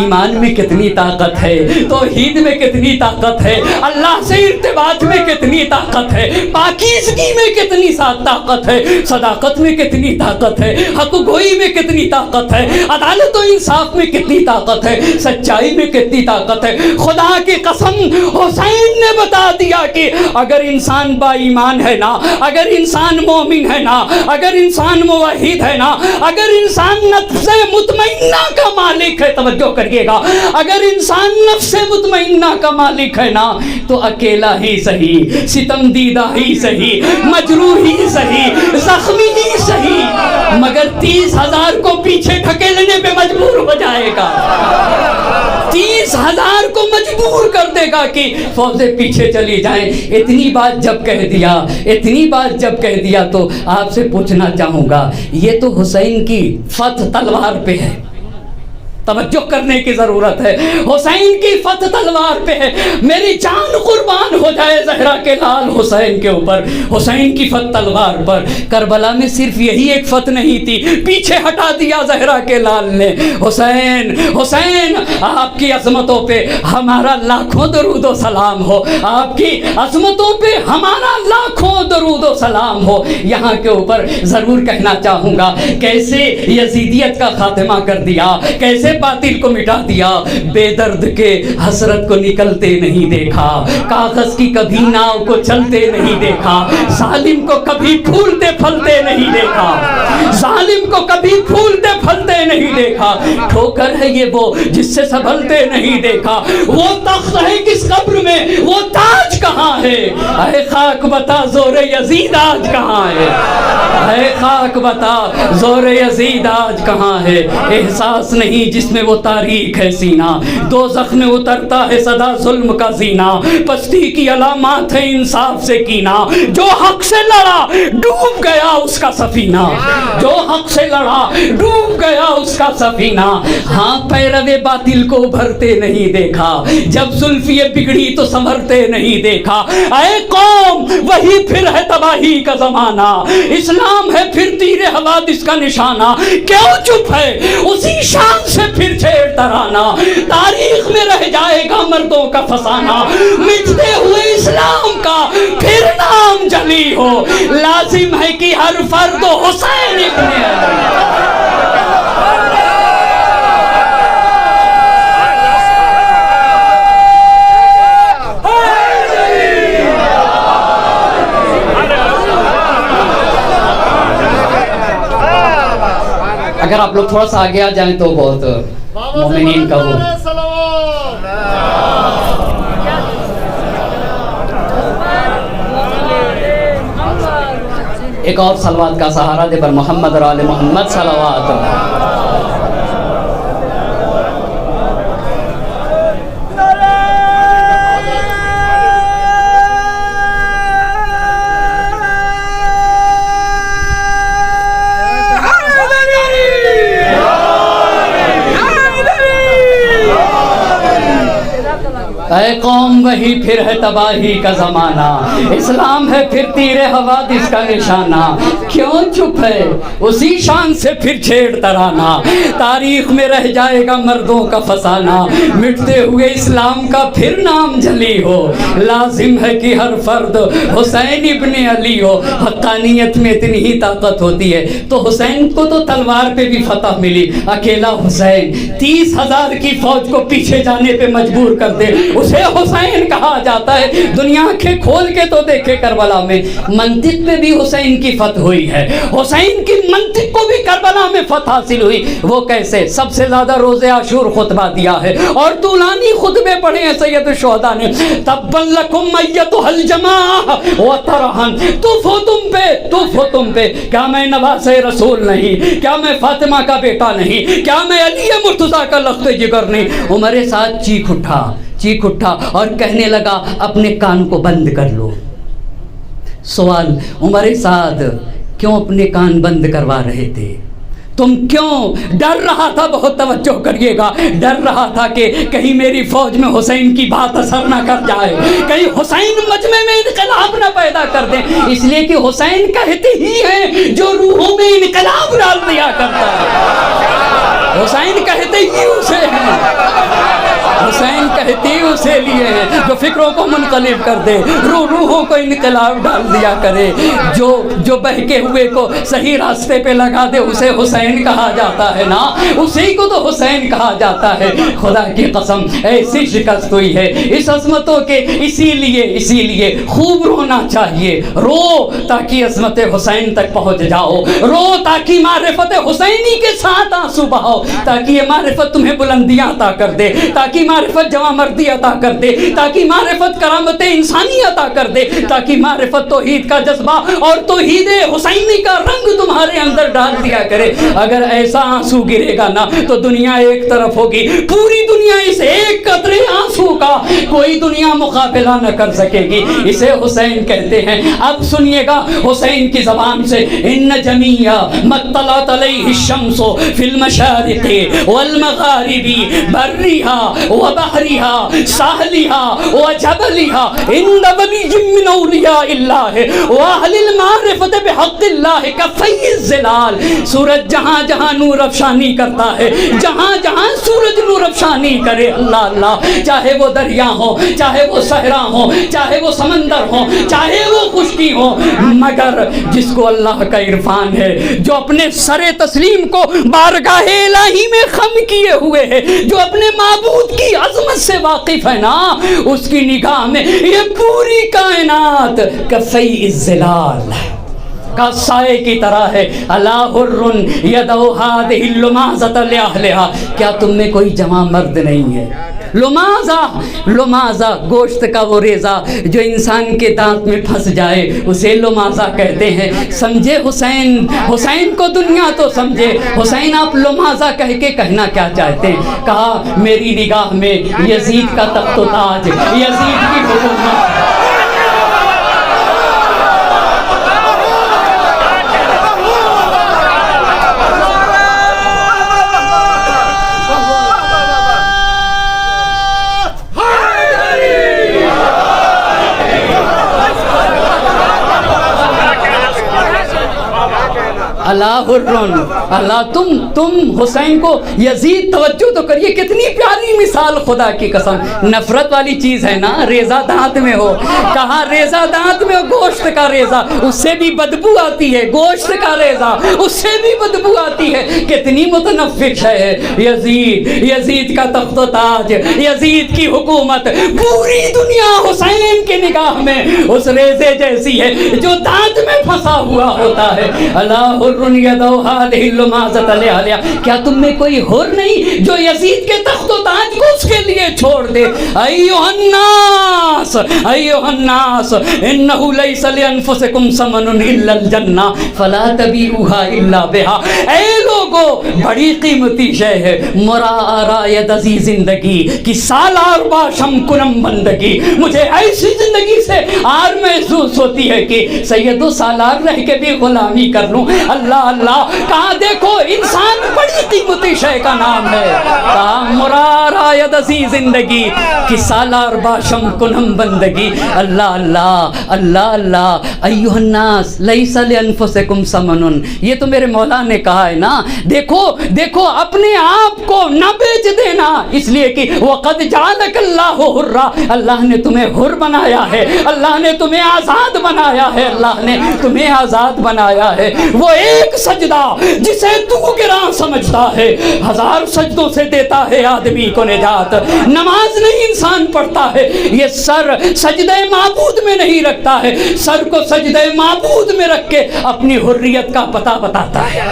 ایمان میں کتنی طاقت ہے، توحید میں کتنی طاقت ہے، اللہ سے ارتباط میں کتنی طاقت ہے، پاکیزگی میں کتنی طاقت ہے، صداقت میں کتنی طاقت ہے، حق گوئی میں کتنی طاقت ہے، عدالت و انصاف میں کتنی طاقت ہے، سچائی میں کتنی طاقت ہے۔ خدا کی قسم حسین نے بتا دیا کہ اگر انسان با ایمان ہے نا، اگر انسان مومن ہے نا، اگر انسان موحد ہے نا، اگر انسان نفس مطمئنہ کا مالک ہے، توجہ کریے گا، اگر انسان نفس مطمئنہ کا مالک ہے نا تو اکیلا ہی صحیح، ستم دیدہ ہی صحیح، مجروح ہی صحیح، زخمی ہی صحیح، مگر 30,000 کو پیچھے ڈھکیلنے پہ مجبور ہو جائے گا، 30,000 کو مجبور کر دے گا کہ فوجیں پیچھے چلی جائیں۔ اتنی بات جب کہہ دیا، اتنی بات جب کہہ دیا تو آپ سے پوچھنا چاہوں گا، یہ تو حسین کی فتح تلوار پہ ہے، توجہ کرنے کی ضرورت ہے، حسین کی فتح تلوار پہ ہے، میری جان قربان ہو جائے زہرا کے لال حسین کے اوپر، حسین کی فتح تلوار پر۔ کربلا میں صرف یہی ایک فتح نہیں تھی، پیچھے ہٹا دیا زہرا کے لال نے۔ حسین حسین آپ کی عظمتوں پہ ہمارا لاکھوں درود و سلام ہو، آپ کی عظمتوں پہ ہمارا لاکھوں درود و سلام ہو۔ یہاں کے اوپر ضرور کہنا چاہوں گا کیسے یزیدیت کا خاتمہ کر دیا، کیسے باطل کو مٹا دیا۔ بے درد کے حسرت کو نکلتے نہیں دیکھا، کاغذ کی کبھی ناؤ کو چلتے نہیں دیکھا، ظالم کو کبھی پھولتے پھلتے نہیں دیکھا، ظالم کو کبھی پھولتے پھلتے نہیں دیکھا۔ ٹھوکر ہے یہ وہ جس سے سنبھلتے نہیں دیکھا، وہ تخت ہے کس قبر میں، وہ تاج کہاں ہے؟ اے خاک بتا زور یزید آج کہاں ہے؟ اے خاک بتا زور یزید آج کہاں ہے؟ احساس نہیں جس میں وہ تاریخ ہے سینہ، دوزخ میں اترتا ہے صدا ظلم کا زینہ، پستی کی علامات ہے انصاف سے کینہ، جو حق سے لڑا ڈوب گیا اس کا سفینہ، جو حق سے لڑا ڈوب گیا اس کا سفینہ۔ ہاں پیروے باطل کو ابھرتے نہیں دیکھا، جب زلفی بگڑی تو سنورتے نہیں دیکھا۔ اے قوم وہی پھر ہے تباہی کا زمانہ، اسلام ہے پھر تیر حوادث کا نشانہ، کیوں چپ ہے اسی شان سے پھر چھیڑ ترانہ، تاریخ میں رہ جائے گا مردوں کا فسانہ، مٹتے ہوئے اسلام کا پھر نام جلی ہو، لازم ہے کہ ہر فرد حسین ابن علی۔ اگر آپ لوگ تھوڑا سا آگے آ جائیں تو بہت مومنین کا وہ ایک اور صلوات کا سہارا دے بر محمد اور آل محمد صلوات۔ اے قوم وہی پھر ہے تباہی کا زمانہ، اسلام ہے پھر تیر حوادث کا نشانہ، کیوں چپ ہے اسی شان سے پھر چھیڑ ترانہ، تاریخ میں رہ جائے گا مردوں کا فسانہ، مٹتے ہوئے اسلام کا پھر نام جلی ہو، لازم ہے کہ ہر فرد حسین ابن علی ہو۔ حقانیت میں اتنی ہی طاقت ہوتی ہے تو حسین کو تو تلوار پہ بھی فتح ملی، اکیلا حسین 30,000 کی فوج کو پیچھے جانے پہ مجبور کر دے، اسے حسین کہا جاتا ہے۔ دنیا آنکھیں کھول کے تو دیکھے کربلا میں منطق پہ بھی حسین کی فتح ہوئی ہے، حسین کی منطق کو بھی کربلا میں فتح حاصل ہوئی۔ وہ کیسے؟ سب سے زیادہ روز عاشور خطبہ دیا ہے اور طولانی خطبے پڑھے ہیں سید الشہداء نے۔ تبا لکم ایتھا الجماعہ وطرحن، توف ہو تم پہ، کیا میں نواز رسول نہیں؟ کیا میں فاطمہ کا بیٹا نہیں؟ کیا میں علی مرتضیٰ کا لخت جگر نہیں؟ عمر سعد چیخ اٹھا اور کہنے لگا اپنے کان کو بند کر لو۔ سوال، عمر سعد کیوں اپنے کان بند کروا رہے تھے؟ تم کیوں ڈر رہا تھا؟ بہت توجہ کریے گا، ڈر رہا تھا کہ کہیں میری فوج میں حسین کی بات اثر نہ کر جائے، کہیں حسین مجمع میں انقلاب نہ پیدا کر دیں، اس لیے کہ حسین کہتے ہی ہیں جو روحوں میں انقلاب ڈال دیا کرتا ہے۔ حسین کہتے ہی اسے ہیں، حسین کہتے ہی اسے لیے ہیں جو فکروں کو منقلب کر دے، روحوں کو انقلاب ڈال دیا کرے، جو بہکے ہوئے کو صحیح راستے پہ لگا دے، اسے حسین کہا جاتا ہے نا، اسی کو تو حسین کہا جاتا ہے۔ خدا کی قسم ایسی شکست ہوئی ہے اس عظمتوں کے، اسی لیے خوب رونا چاہیے، رو تاکہ عظمت حسین تک پہنچ جاؤ، رو تاکہ معرفت حسینی کے ساتھ آنسو بہاؤ، تاکہ یہ معرفت تمہیں بلندیاں عطا کر دے، تاکہ معرفت جوان مردی عطا کر دے، تاکہ معرفت کرامت انسانی عطا کر دے، تاکہ معرفت توحید کا جذبہ اور توحید حسینی کا رنگ تمہارے اندر ڈال دیا کرے۔ اگر ایسا آنسو گرے گا نا تو دنیا ایک طرف ہوگی، پوری دنیا اس ایک قطرے آنسو کا کوئی دنیا مقابلہ نہ کر سکے گی، اسے حسین کہتے ہیں۔ اب سنیے گا حسین کی زبان سے، ان جمیع مطلعت علیہ الشمس فی المشارق والمغارب برها وبحرها ساحلها وجبلها عند ولی من اولیاء اللہ واہل المعرفت بحق اللہ کفی الظلال۔ سورج جہاں جہاں نور افشانی کرتا ہے، جہاں جہاں سورج نور افشانی کرے، اللہ اللہ، چاہے وہ دریا ہو، چاہے وہ صحرا ہو، چاہے وہ سمندر ہو، چاہے وہ خشکی ہو، مگر جس کو اللہ کا عرفان ہے، جو اپنے سر تسلیم کو بارگاہ الہی میں خم کیے ہوئے ہے، جو اپنے معبود کی عظمت سے واقف ہے نا، اس کی نگاہ میں یہ پوری کائنات کفی الظلال کا سائے کی طرح ہے۔ الا حر یدعو هذه اللمازة لأهلها، کیا تم میں کوئی جواں مرد نہیں ہے؟ لمازہ گوشت کا وہ ریزہ جو انسان کے دانت میں پھنس جائے، اسے لمازہ کہتے ہیں۔ سمجھے حسین کو دنیا تو سمجھے، حسین آپ لمازہ کہہ کے کہنا کیا چاہتے ہیں؟ کہا میری نگاہ میں یزید کا تخت و تاج، یزید کی حکومت، اللہ حرن، اللہ تم حسین کو یزید، توجہ تو کریے کتنی پیاری مثال، خدا کی قسم۔ نفرت والی چیز ہے نا، ریزہ دانت میں ہو، کہا ریزہ دانت میں ہو، گوشت کا ریزہ اس سے بھی بدبو آتی ہے، گوشت کا ریزہ اس سے بھی بدبو آتی ہے، کتنی متنفر ہے یزید کا تخت و تاج، یزید کی حکومت، پوری دنیا حسین کے نگاہ میں اس ریزے جیسی ہے جو دانت میں پھنسا ہوا ہوتا ہے۔ اللہ کیا تم میں کوئی حر نہیں جو یزید کے تخت و تاج کو اس کے لیے چھوڑ دے؟ ایھا الناس انہ لیس لانفسکم ثمن الا الجنہ فلا تبیعوها الا بها۔ اے لوگو، بڑی قیمتی شے ہے مرائیت عزیز زندگی کی سالار باشم کنم بندگی۔ مجھے ایسی زندگی سے آر محسوس ہوتی ہے کہ سید و سالار رہ کے بھی غلامی کر لوں۔ اللہ اللہ، کہاں دیکھو انسان بڑی قیمتی شے کا نام ہے، کہاں مرارایت عزیز زندگی کی سالار باشم کنم بندگی۔ اللہ اللہ اللہ اللہ، ایھا الناس لیس لانفسکم ثمن، یہ تو میرے مولا نے کہا ہے نا، دیکھو اپنے آپ کو نہ بیچ دینا، اس لیے کہ وقد جعلک اللہ حرا، اللہ نے تمہیں حر بنایا ہے، اللہ نے تمہیں آزاد بنایا ہے، اللہ نے تمہیں آزاد بنایا ہے۔ وہ ایک سجدہ جسے تو گراں سمجھتا ہے، ہزار سجدوں سے دیتا ہے آدمی کو نجات۔ نماز نہیں انسان پڑھتا ہے، یہ سر سجدہ معبود میں نہیں رکھتا ہے، سر کو سجدہ معبود میں رکھ کے اپنی حریت کا پتہ بتاتا ہے،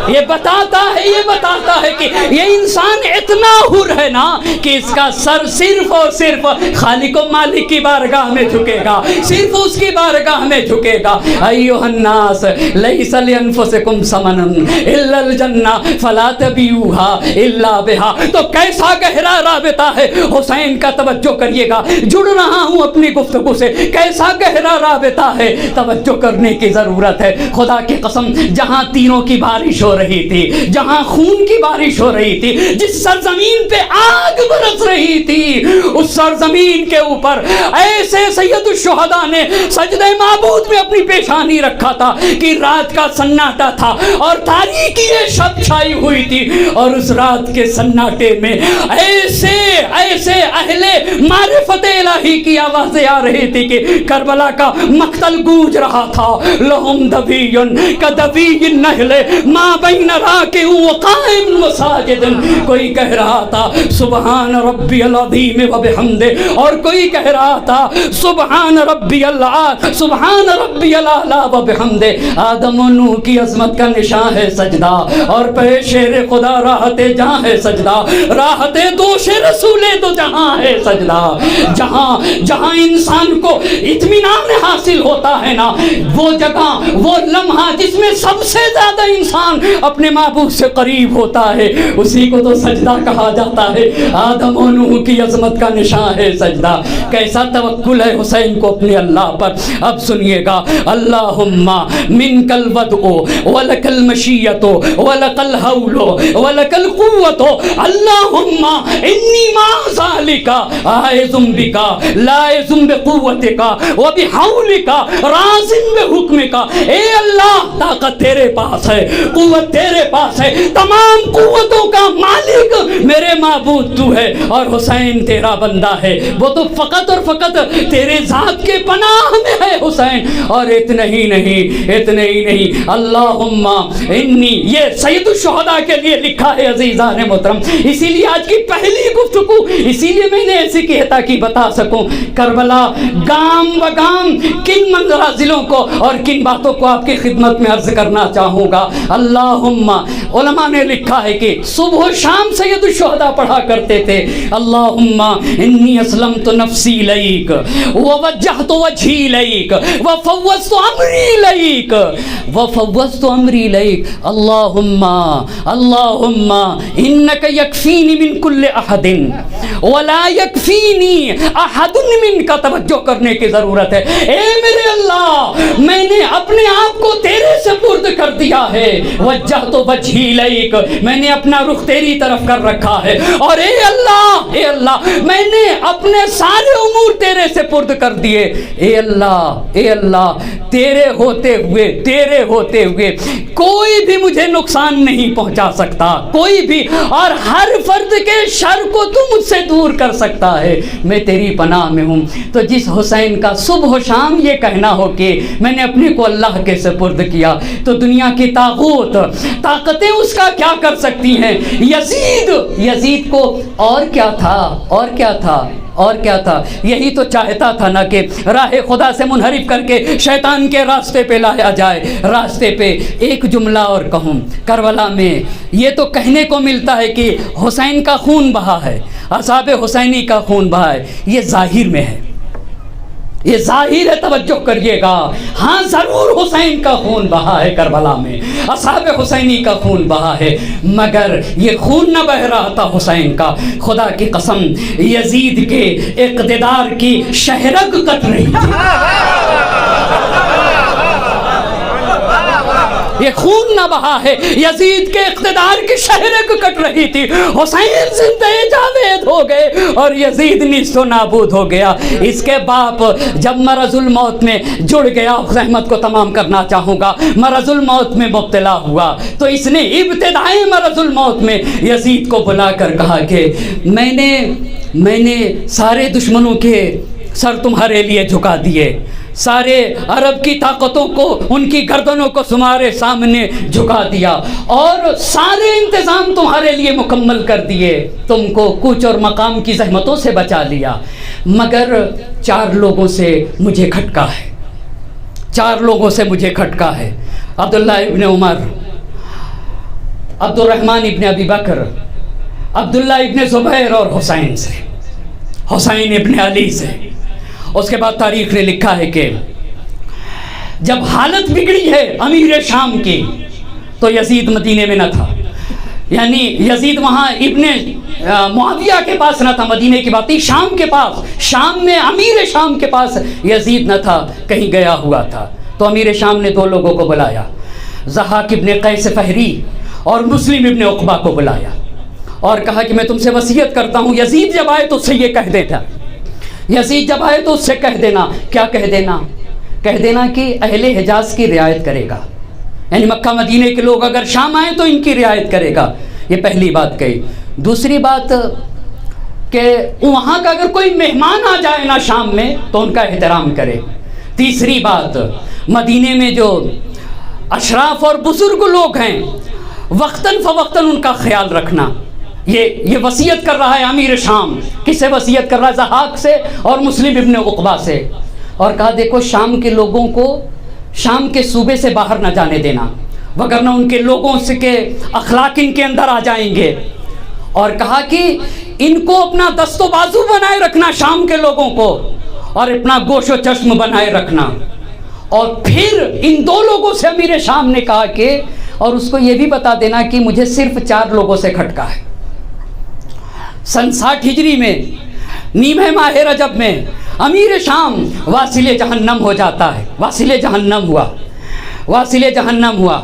یہ بتاتا ہے کہ یہ انسان اتنا حر ہے نا کہ اس کا سر صرف اور صرف خالق و مالک کی بارگاہ میں جھکے گا، صرف اس کی بارگاہ میں جھکے گا۔ ایھا الناس لیس لانفسکم ثمن الا الجنہ فلا تبیعوها الا بها۔ تو کیسا گہرا رابطہ ہے حسین کا، توجہ کریے گا، جڑ رہا ہوں اپنی گفتگو سے، کیسا گہرا رابطہ ہے، توجہ کرنے کی ضرورت ہے۔ خدا کی قسم، جہاں تینوں کی بارش ہو رہی تھی، جہاں خون کی بارش ہو رہی تھی، جس سرزمین پہ آگ برس رہی تھی، اس سرزمین کے اوپر ایسے سید الشہداء نے سجدہ معبود میں اپنی پیشانی رکھا تھا کہ رات کا سناٹا تھا اور تاریکی شب چھائی ہوئی تھی، اور اس رات کے سناٹے میں ایسے ایسے اہل معرفت الہی کی آوازیں آ رہی تھی کہ کربلا کا مقتل گونج رہا تھا۔ لہم دبیٌ کدبی النحل ما بین راکع وقائم وساجد، کوئی کہہ رہا تھا سبحان ربی العظیم وبحمدہ، اور کوئی کہہ رہا تھا سبحان ربی الاعلی وبحمدہ۔ آدم و نوح کی عظمت کا نشان ہے سجدہ، اور پہ شیر خدا راحت جہاں ہے سجدہ، راحت دوش رسول تو جہاں ہے سجدہ۔ جہاں انسان کو اطمینان حاصل ہوتا ہے نا، وہ جگہ، وہ لمحہ جس میں سب سے زیادہ انسان اپنے معبود سے قریب ہوتا ہے، اسی کو تو سجدہ کہا جاتا ہے۔ آدم و نوح کی عظمت کا نشان ہے سجدہ۔ کیسا توکل ہے حسین کو اپنے اللہ پر۔ اب سنیے گا، اللہم منک الودع ولک المشیۃ ولک الحول ولک القوۃ، اللہم انی مع ذلک عائذ بک لاعذ بقوتک وبحولک راض بحکمک۔ اے اللہ، طاقت تیرے پاس ہے، قوت تیرے پاس ہے، تمام قوتوں کا مالک میرے معبود تو ہے، اور حسین تیرا بندہ ہے، وہ تو فقط اور فقط تیرے ذات کے پناہ میں ہے حسین۔ اور اتنا ہی نہیں، اللہم انی، یہ سید الشہداء کے لیے لکھا ہے عزیزان محترم، اسی لیے آج کی پہلی گفتگو اسی لیے میں نے ایسی کہتا کہ بتا سکوں کربلا گام و گام کن منزلوں کو اور کن باتوں کو آپ کی خدمت میں عرض کرنا چاہوں گا۔ اللہم، علماء نے لکھا ہے کہ صبح و شام سید الشہداء پڑھا کرتے تھے، اللہم انی اسلمت نفسی الیک ووجہت وجہی الیک وفوضت امری الیک اللہم انک یکفینی من کل احد ولا یکفینی احد منک۔ توجہ کرنے کی ضرورت ہے۔ اے میرے اللہ، میں نے اپنے آپ کو تیرے سپرد کر دیا ہے، وجہت وجہی الیک، میں نے اپنا رخ تیری طرف کر رکھا ہے، اور اے اللہ میں نے اپنے سارے امور تیرے سپرد کر دیے۔ اے اللہ تیرے ہوتے ہوئے کوئی بھی مجھے نقصان نہیں پہنچا سکتا، کوئی بھی، اور ہر فرد کے شر کو تو مجھ سے دور کر سکتا ہے، میں تیری پناہ میں ہوں۔ تو جس حسین کا صبح و شام یہ کہنا ہو کہ میں نے اپنے کو اللہ کے سپرد کیا، تو دنیا کی طاغوت، طاقتیں اس کا کیا کر سکتی ہیں؟ یزید کو اور کیا تھا، یہی تو چاہتا تھا نا کہ راہ خدا سے منحرف کر کے شیطان کے راستے پہ لایا جائے۔ راستے پہ ایک جملہ اور کہوں، کربلا میں یہ تو کہنے کو ملتا ہے کہ حسین کا خون بہا ہے، اصحاب حسینی کا خون بہا ہے، یہ ظاہر میں ہے، یہ ظاہر ہے، توجہ کریے گا۔ ہاں ضرور حسین کا خون بہا ہے کربلا میں، اصحاب حسینی کا خون بہا ہے، مگر یہ خون نہ بہ رہا تھا حسین کا، خدا کی قسم یزید کے اقتدار کی شہرگ کٹ رہی تھی، یہ خون نہ بہا ہے، یزید کے اقتدار کی شہرگ کٹ رہی تھی۔ حسین زندہ جاوید ہو گئے اور یزید نیست و نابود ہو گیا۔ اس کے باپ جب مرض الموت میں جڑ گیا، رحمت کو تمام کرنا چاہوں گا، مرض الموت میں مبتلا ہوا، تو اس نے ابتدائی مرض الموت میں یزید کو بلا کر کہا کہ میں نے سارے دشمنوں کے سر تمہارے لیے جھکا دیے، سارے عرب کی طاقتوں کو، ان کی گردنوں کو تمہارے سامنے جھکا دیا، اور سارے انتظام تمہارے لیے مکمل کر دیے، تم کو کوچ اور مقام کی زحمتوں سے بچا لیا، مگر 4 لوگوں سے مجھے کھٹکا ہے، عبداللہ ابن عمر، عبد الرحمن ابن ابی بکر، عبداللہ ابن زبیر اور حسین ابن علی سے۔ اس کے بعد تاریخ نے لکھا ہے کہ جب حالت بگڑی ہے امیر شام کی، تو یزید مدینے میں نہ تھا، یعنی یزید وہاں ابن معاویہ کے پاس نہ تھا، مدینے کی بات تھی، شام کے پاس، شام میں امیر شام کے پاس یزید نہ تھا، کہیں گیا ہوا تھا۔ تو امیر شام نے 2 لوگوں کو بلایا، ضحاک ابن قیس فہری اور مسلم ابن عقبہ کو بلایا اور کہا کہ میں تم سے وصیت کرتا ہوں، یزید جب آئے تو اس سے یہ کہہ دیتا، یزید جب آئے تو اس سے کہہ دینا، کیا کہہ دینا؟ کہہ دینا کہ اہل حجاز کی رعایت کرے گا، یعنی مکہ مدینے کے لوگ اگر شام آئیں تو ان کی رعایت کرے گا۔ یہ پہلی بات کہی۔ دوسری بات کہ وہاں کا اگر کوئی مہمان آ جائے نا شام میں تو ان کا احترام کرے۔ تیسری بات، مدینے میں جو اشراف اور بزرگ لوگ ہیں وقتاً فوقتاً ان کا خیال رکھنا۔ یہ وصیت کر رہا ہے امیر شام، کس سے وصیت کر رہا ہے؟ ضحاک سے اور مسلم ابن عقبہ سے، اور کہا دیکھو شام کے لوگوں کو شام کے صوبے سے باہر نہ جانے دینا، وگرنہ ان کے لوگوں سے کے اخلاق ان کے اندر آ جائیں گے، اور کہا کہ ان کو اپنا دست و بازو بنائے رکھنا شام کے لوگوں کو، اور اپنا گوش و چشم بنائے رکھنا۔ اور پھر ان دو لوگوں سے امیر شام نے کہا کہ اور اس کو یہ بھی بتا دینا کہ مجھے صرف 4 لوگوں سے کھٹکا ہے۔ سن 60 ہجری میں نیمہ ماہ رجب میں امیر شام واصل جہنم ہو جاتا ہے، واصل جہنم ہوا،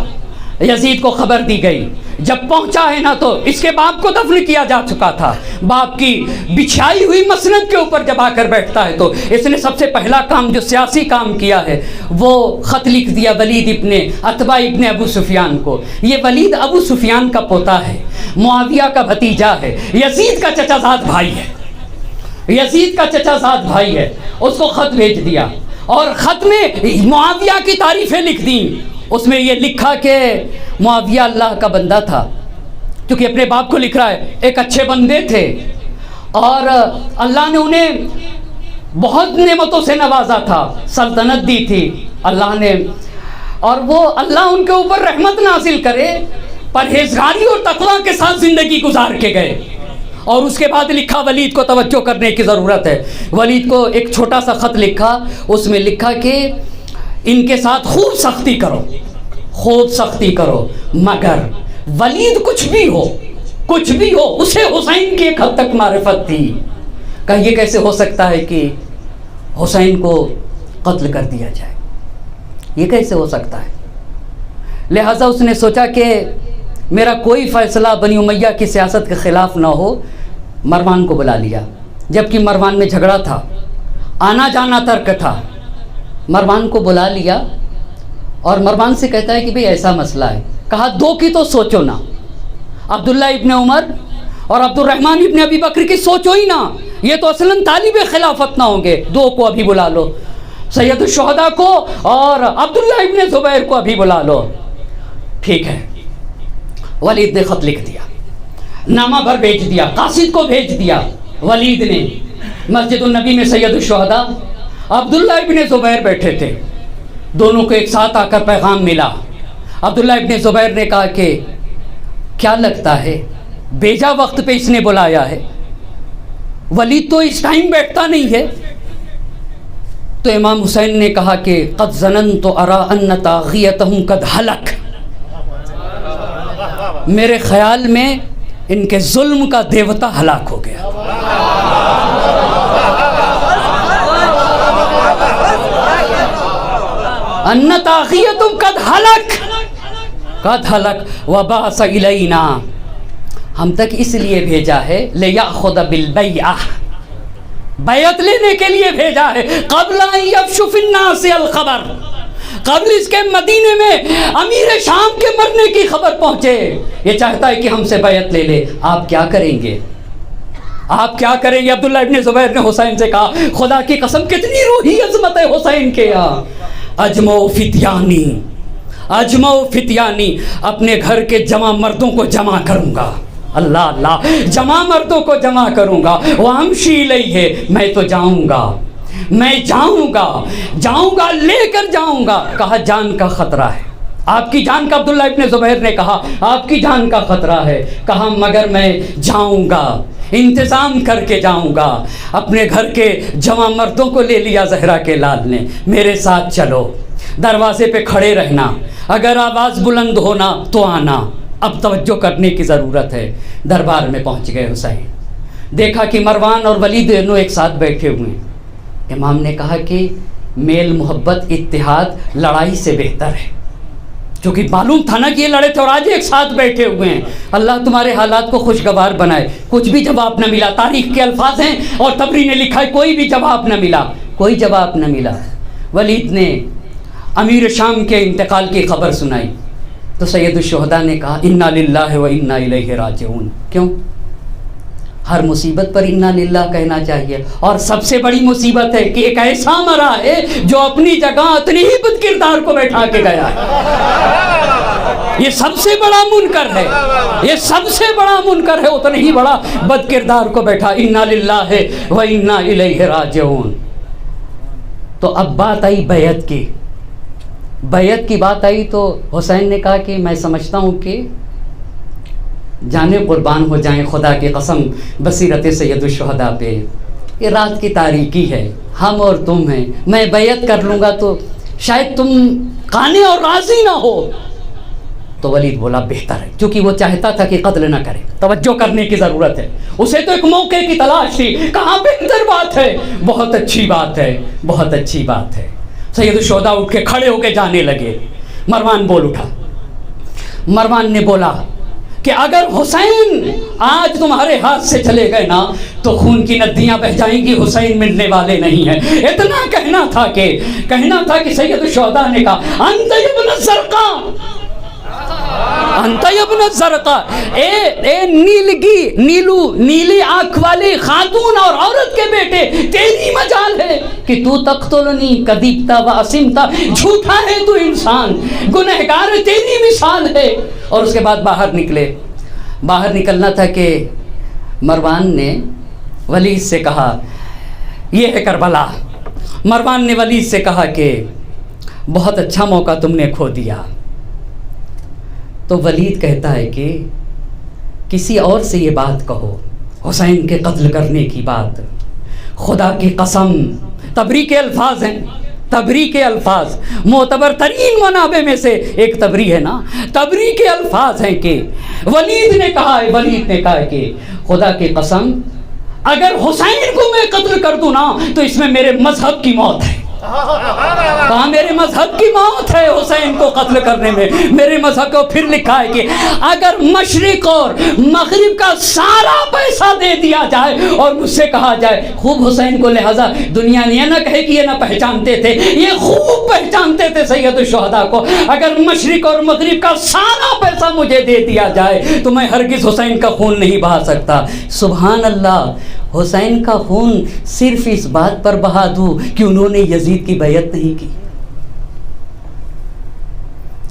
یزید کو خبر دی گئی۔ جب پہنچا ہے نا تو اس کے باپ کو دفن کیا جا چکا تھا، باپ کی بچھائی ہوئی مسند کے اوپر جب آ کر بیٹھتا ہے تو اس نے سب سے پہلا کام جو سیاسی کام کیا ہے وہ خط لکھ دیا ولید ابن عتبہ ابن ابو سفیان کو۔ یہ ولید ابو سفیان کا پوتا ہے، معاویہ کا بھتیجا ہے، یزید کا چچا زاد بھائی ہے، یزید کا چچا زاد بھائی ہے۔ اس کو خط بھیج دیا اور خط میں معاویہ کی تعریفیں لکھ دیں۔ اس میں یہ لکھا کہ معاویہ اللہ کا بندہ تھا، کیونکہ اپنے باپ کو لکھ رہا ہے، ایک اچھے بندے تھے اور اللہ نے انہیں بہت نعمتوں سے نوازا تھا، سلطنت دی تھی اللہ نے، اور وہ اللہ ان کے اوپر رحمت نازل کرے، پرہیزگاری اور تقوی کے ساتھ زندگی گزار کے گئے۔ اور اس کے بعد لکھا ولید کو توجہ کرنے کی ضرورت ہے، ولید کو ایک چھوٹا سا خط لکھا، اس میں لکھا کہ ان کے ساتھ خوب سختی کرو، مگر ولید کچھ بھی ہو اسے حسین کی ایک حد تک معرفت تھی۔ کہا یہ کیسے ہو سکتا ہے کہ حسین کو قتل کر دیا جائے، یہ کیسے ہو سکتا ہے؟ لہٰذا اس نے سوچا کہ میرا کوئی فیصلہ بنی امیہ کی سیاست کے خلاف نہ ہو، مروان کو بلا لیا، جبکہ مروان میں جھگڑا تھا، آنا جانا ترک تھا۔ مروان کو بلا لیا اور مروان سے کہتا ہے کہ بھئی ایسا مسئلہ ہے۔ کہا 2 کی تو سوچو نا، عبداللہ ابن عمر اور عبد الرحمن ابن ابی بکر کی سوچو ہی نا، یہ تو اصلاً طالب خلافت نہ ہوں گے، 2 کو ابھی بلا لو، سید الشہداء کو اور عبداللہ ابن زبیر کو ابھی بلا لو۔ ٹھیک ہے، ولید نے خط لکھ دیا، نامہ بھر بھیج دیا، قاصد کو بھیج دیا۔ ولید نے مسجد النبی میں سید الشہداء عبداللہ ابن زبیر بیٹھے تھے، دونوں کو ایک ساتھ آ کر پیغام ملا۔ عبداللہ ابن زبیر نے کہا کہ کیا لگتا ہے بیجا وقت پہ اس نے بلایا ہے، ولید تو اس ٹائم بیٹھتا نہیں ہے۔ تو امام حسین نے کہا کہ قد ظننت ارى ان طاغیتهم قد ہلک، میرے خیال میں ان کے ظلم کا دیوتا ہلاک ہو گیا۔ ان طاغیتهم قد ہلک وبعث الینا، ہم تک اس لیے بھیجا ہے لیأخذ بالبیعہ، بیعت لینے کے لیے بھیجا ہے، قبل ان یفشو فی الناس الخبر، قبل اس کے مدینے میں امیر شام کے مرنے کی خبر پہنچے۔ یہ چاہتا ہے کہ ہم سے بیعت لے لے۔ آپ کیا کریں گے؟ عبداللہ ابن زبیر نے حسین سے کہا خدا کی قسم کتنی روحی عظمت ہے حسین کے یہاں، اجمع فتیانی، اپنے گھر کے جمع مردوں کو جمع کروں گا، اللہ جمع مردوں کو جمع کروں گا، وامشی الیہ، میں تو جاؤں گا لے کر جاؤں گا۔ کہا جان کا خطرہ ہے، آپ کی جان کا، عبداللہ ابن زبیر نے کہا آپ کی جان کا خطرہ ہے۔ کہا مگر میں جاؤں گا، انتظام کر کے جاؤں گا۔ اپنے گھر کے جوان مردوں کو لے لیا زہرا کے لال نے، میرے ساتھ چلو، دروازے پہ کھڑے رہنا، اگر آواز بلند ہونا تو آنا، اب توجہ کرنے کی ضرورت ہے۔ دربار میں پہنچ گئے حسین، دیکھا کہ مروان اور ولید دونوں ایک ساتھ بیٹھے ہوئے ہیں۔ امام نے کہا کہ میل محبت اتحاد لڑائی سے بہتر ہے، چونکہ معلوم تھا نا کہ یہ لڑے تھے اور آج ایک ساتھ بیٹھے ہوئے ہیں. اللہ تمہارے حالات کو خوشگوار بنائے. کچھ بھی جواب نہ ملا. تاریخ کے الفاظ ہیں اور تبری نے لکھا ہے کوئی بھی جواب نہ ملا, کوئی جواب نہ ملا. ولید نے امیر شام کے انتقال کی خبر سنائی تو سید الشہداء نے کہا انا للہ و انا الیہ راجعون. کیوں؟ ہر مصیبت پر انا للہ کہنا چاہیے. اور سب سے بڑی مصیبت ہے کہ ایک ایسا مرا ہے جو اپنی جگہ اتنی ہی بد کردار کو بیٹھا کے گیا ہے. یہ سب سے بڑا منکر ہے, یہ سب سے بڑا منکر ہے, اتنا ہی بڑا بد کردار کو بیٹھا. انا للہ و انا الیہ راجعون. تو اب بات آئی بیعت کی. بیعت کی بات آئی تو حسین نے کہا کہ میں سمجھتا ہوں کہ جانے قربان ہو جائیں خدا کی قسم بصیرت سید الشہداء پہ, یہ رات کی تاریکی ہے, ہم اور تم ہیں, میں بیعت کر لوں گا تو شاید تم قانے اور راضی نہ ہو. تو ولید بولا بہتر ہے, کیونکہ وہ چاہتا تھا کہ قتل نہ کرے. توجہ کرنے کی ضرورت ہے, اسے تو ایک موقع کی تلاش تھی. کہاں بہتر بات ہے, بہت اچھی بات ہے, بہت اچھی بات ہے. سید الشہداء اٹھ کے کھڑے ہو کے جانے لگے. مروان بول اٹھا. مروان نے بولا کہ اگر حسین آج تمہارے ہاتھ سے چلے گئے نا تو خون کی ندیاں بہہ جائیں گی, حسین ملنے والے نہیں ہیں. اتنا کہنا تھا کہ سید الشہداء نے کہا انت ابن الزرقاء, انت ابن الزرقاء, اے نیلی آنکھ والی خاتون اور عورت کے بیٹے, تیری مجال ہے کہ تو تقتلنی کذبتا و اسمتا, جھوٹا ہے تو انسان, گنہگار ہے, تیری مثال ہے. اور اس کے بعد باہر نکلے. باہر نکلنا تھا کہ مروان نے ولید سے کہا یہ ہے کربلا. مروان نے ولید سے کہا کہ بہت اچھا موقع تم نے کھو دیا. تو ولید کہتا ہے کہ کسی اور سے یہ بات کہو, حسین کے قتل کرنے کی بات. خدا کی قسم, تبری کے الفاظ ہیں, تبری کے الفاظ معتبر ترین منابع میں سے ایک تبری ہے نا, تبری کے الفاظ ہیں کہ ولید نے کہا کہ خدا کی قسم اگر حسین کو میں قتل کر دوں نا تو اس میں میرے مذہب کی موت ہے. کہاں میرے مذہب کی موت ہے حسین کو قتل کرنے میں, میرے مذہب کو. پھر لکھا ہے کہ اگر مشرق اور مغرب کا سارا پیسہ دے دیا جائے اور مجھ سے کہا جائے خوب حسین کو, لہذا دنیا یہ نہ کہے کہ یہ نہ پہچانتے تھے, یہ خوب پہچانتے تھے سید الشہداء کو. اگر مشرق اور مغرب کا سارا پیسہ مجھے دے دیا جائے تو میں ہرگز حسین کا خون نہیں بہا سکتا. سبحان اللہ, حسین کا خون صرف اس بات پر بہا دوں کہ انہوں نے یزید کی بیعت نہیں کی.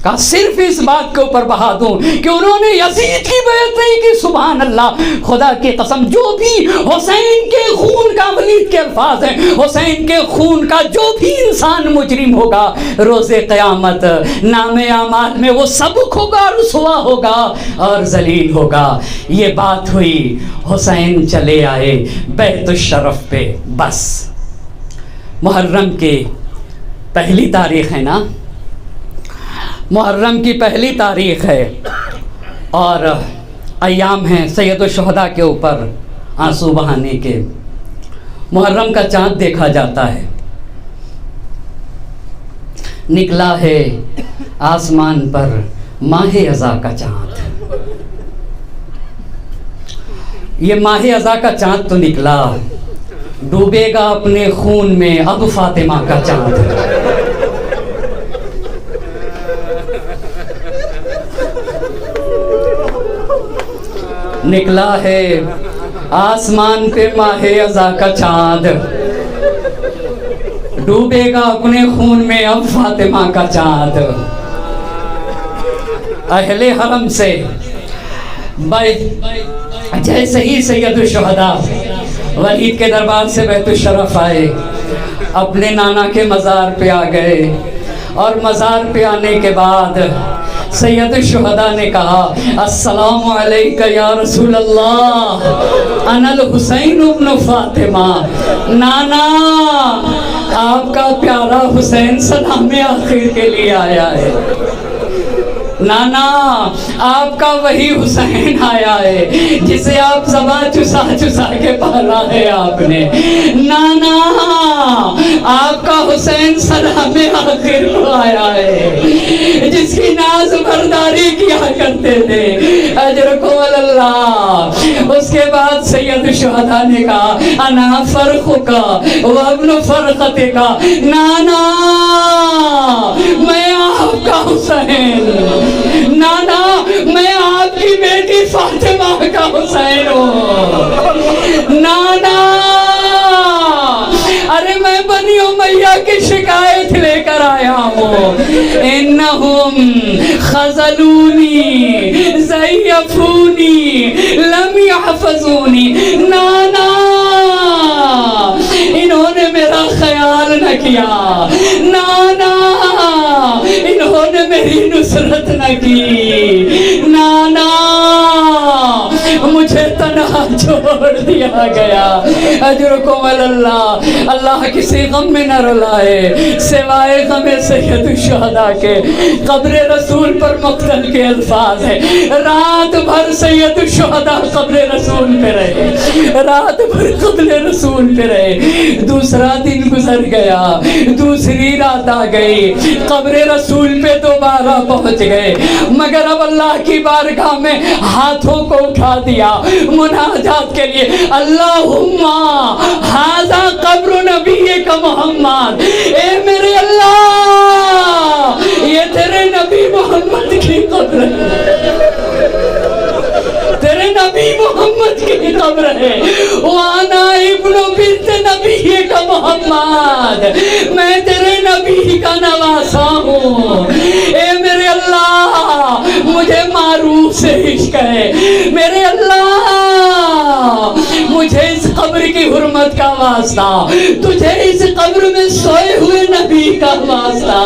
کہا صرف اس بات کے اوپر بہا دوں کہ انہوں نے یزید کی بیعت نہیں کی. سبحان اللہ, خدا کی قسم جو بھی حسین کے خون کا, ولید کے الفاظ ہیں, حسین کے خون کا جو بھی انسان مجرم ہوگا روز قیامت نام اعمال میں وہ سبق ہوگا, رسوا ہوگا اور ذلیل ہوگا. یہ بات ہوئی, حسین چلے آئے بیت الشرف پہ. بس محرم کی پہلی تاریخ ہے نا, محرم کی پہلی تاریخ ہے اور ایام ہیں سید الشہداء کے اوپر آنسو بہانے کے. محرم کا چاند دیکھا جاتا ہے, نکلا ہے آسمان پر ماہ اذا کا چاند. یہ ماہ اذا کا چاند تو نکلا, ڈوبے گا اپنے خون میں اب فاطمہ کا چاند. نکلا ہے آسمان پہ ماہ اذا کا چاند, ڈوبے گا اپنے خون میں اب فاطمہ کا چاند. اہل حرم سے جیسے ہی سید الشہداء ولید کے دربار سے بیت الشرف آئے, اپنے نانا کے مزار پہ آ گئے اور مزار پہ آنے کے بعد سید الشہداء نے کہا السلام علیکہ یا رسول اللہ, انا الحسین ابن فاطمہ. نانا آپ کا پیارا حسین سلام آخر کے لیے آیا ہے. نانا آپ کا وہی حسین آیا ہے جسے آپ زبان چسا چسا کے پالا ہے آپ نے. نانا آپ کا حسین سلام آخر کو آیا ہے جس کی ناز برداری کیا کرتے تھے. اجرکم اللہ. اس کے بعد سید الشہداء نے کہا انا فرخک وابن فرختک. نانا میں آپ کا حسین, نانا میں آپ کی بیٹی فاطمہ کا حسین ہوں. نانا ارے میں بنی امیہ کی شکایت لے کر آیا ہوں. انہم خذلونی زیفونی لم یحفظونی. نانا انہوں نے میرا خیال نہ کیا. نانا انہوں نے میری نصرت نہ کی. نانا مجھے تنہا چھوڑ دیا گیا. اجرکم اللہ. اللہ کسی غم میں نہ رلائے سوائے غم سید الشہداء کے. قبر رسول پر مقتل کے الفاظ ہیں. رات بھر سید الشہداء قبر رسول پہ رہے, رات بھر قبر رسول پہ رہے. دوسرا دن گزر گیا, دوسری رات آ گئی, قبر رسول پہ دوبارہ پہنچ گئے. مگر اب اللہ کی بارگاہ میں ہاتھوں کو اٹھا دیا مناجات کے لیے. اللہم ھذا قبر نبی کا محمد. اے میرے اللہ یہ تیرے نبی محمد کی قبر ہے, تیرے نبی محمد کی قبر ہے. وانا ابن بنت نبی کا محمد, میں تیرے نبی کا نواسا ہوں. اے میرے اللہ مجھے معروف سے عشق ہے. میرے اللہ مجھے اس قبر کی حرمت کا واسطہ, تجھے اس قبر میں سوئے ہوئے نبی کا واسطہ.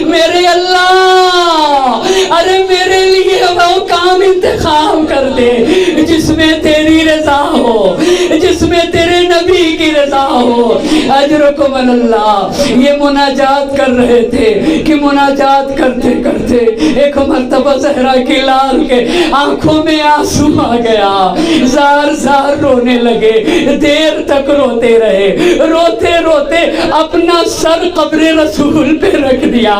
میرے اللہ ارے میرے لیے وہ کام انتخاب کر دے جس میں تیری رضا ہو, جس میں تیرے نبی کی رضا ہو. اجرکم اللہ. یہ مناجات کر رہے تھے کہ مناجات کرتے کرتے ایک مرتبہ زہرا کی لال کے آنکھوں میں آنسو آ گیا. زار زار رونے لگے, دیر تک روتے رہے. روتے روتے اپنا سر قبر رسول پہ رکھ دیا,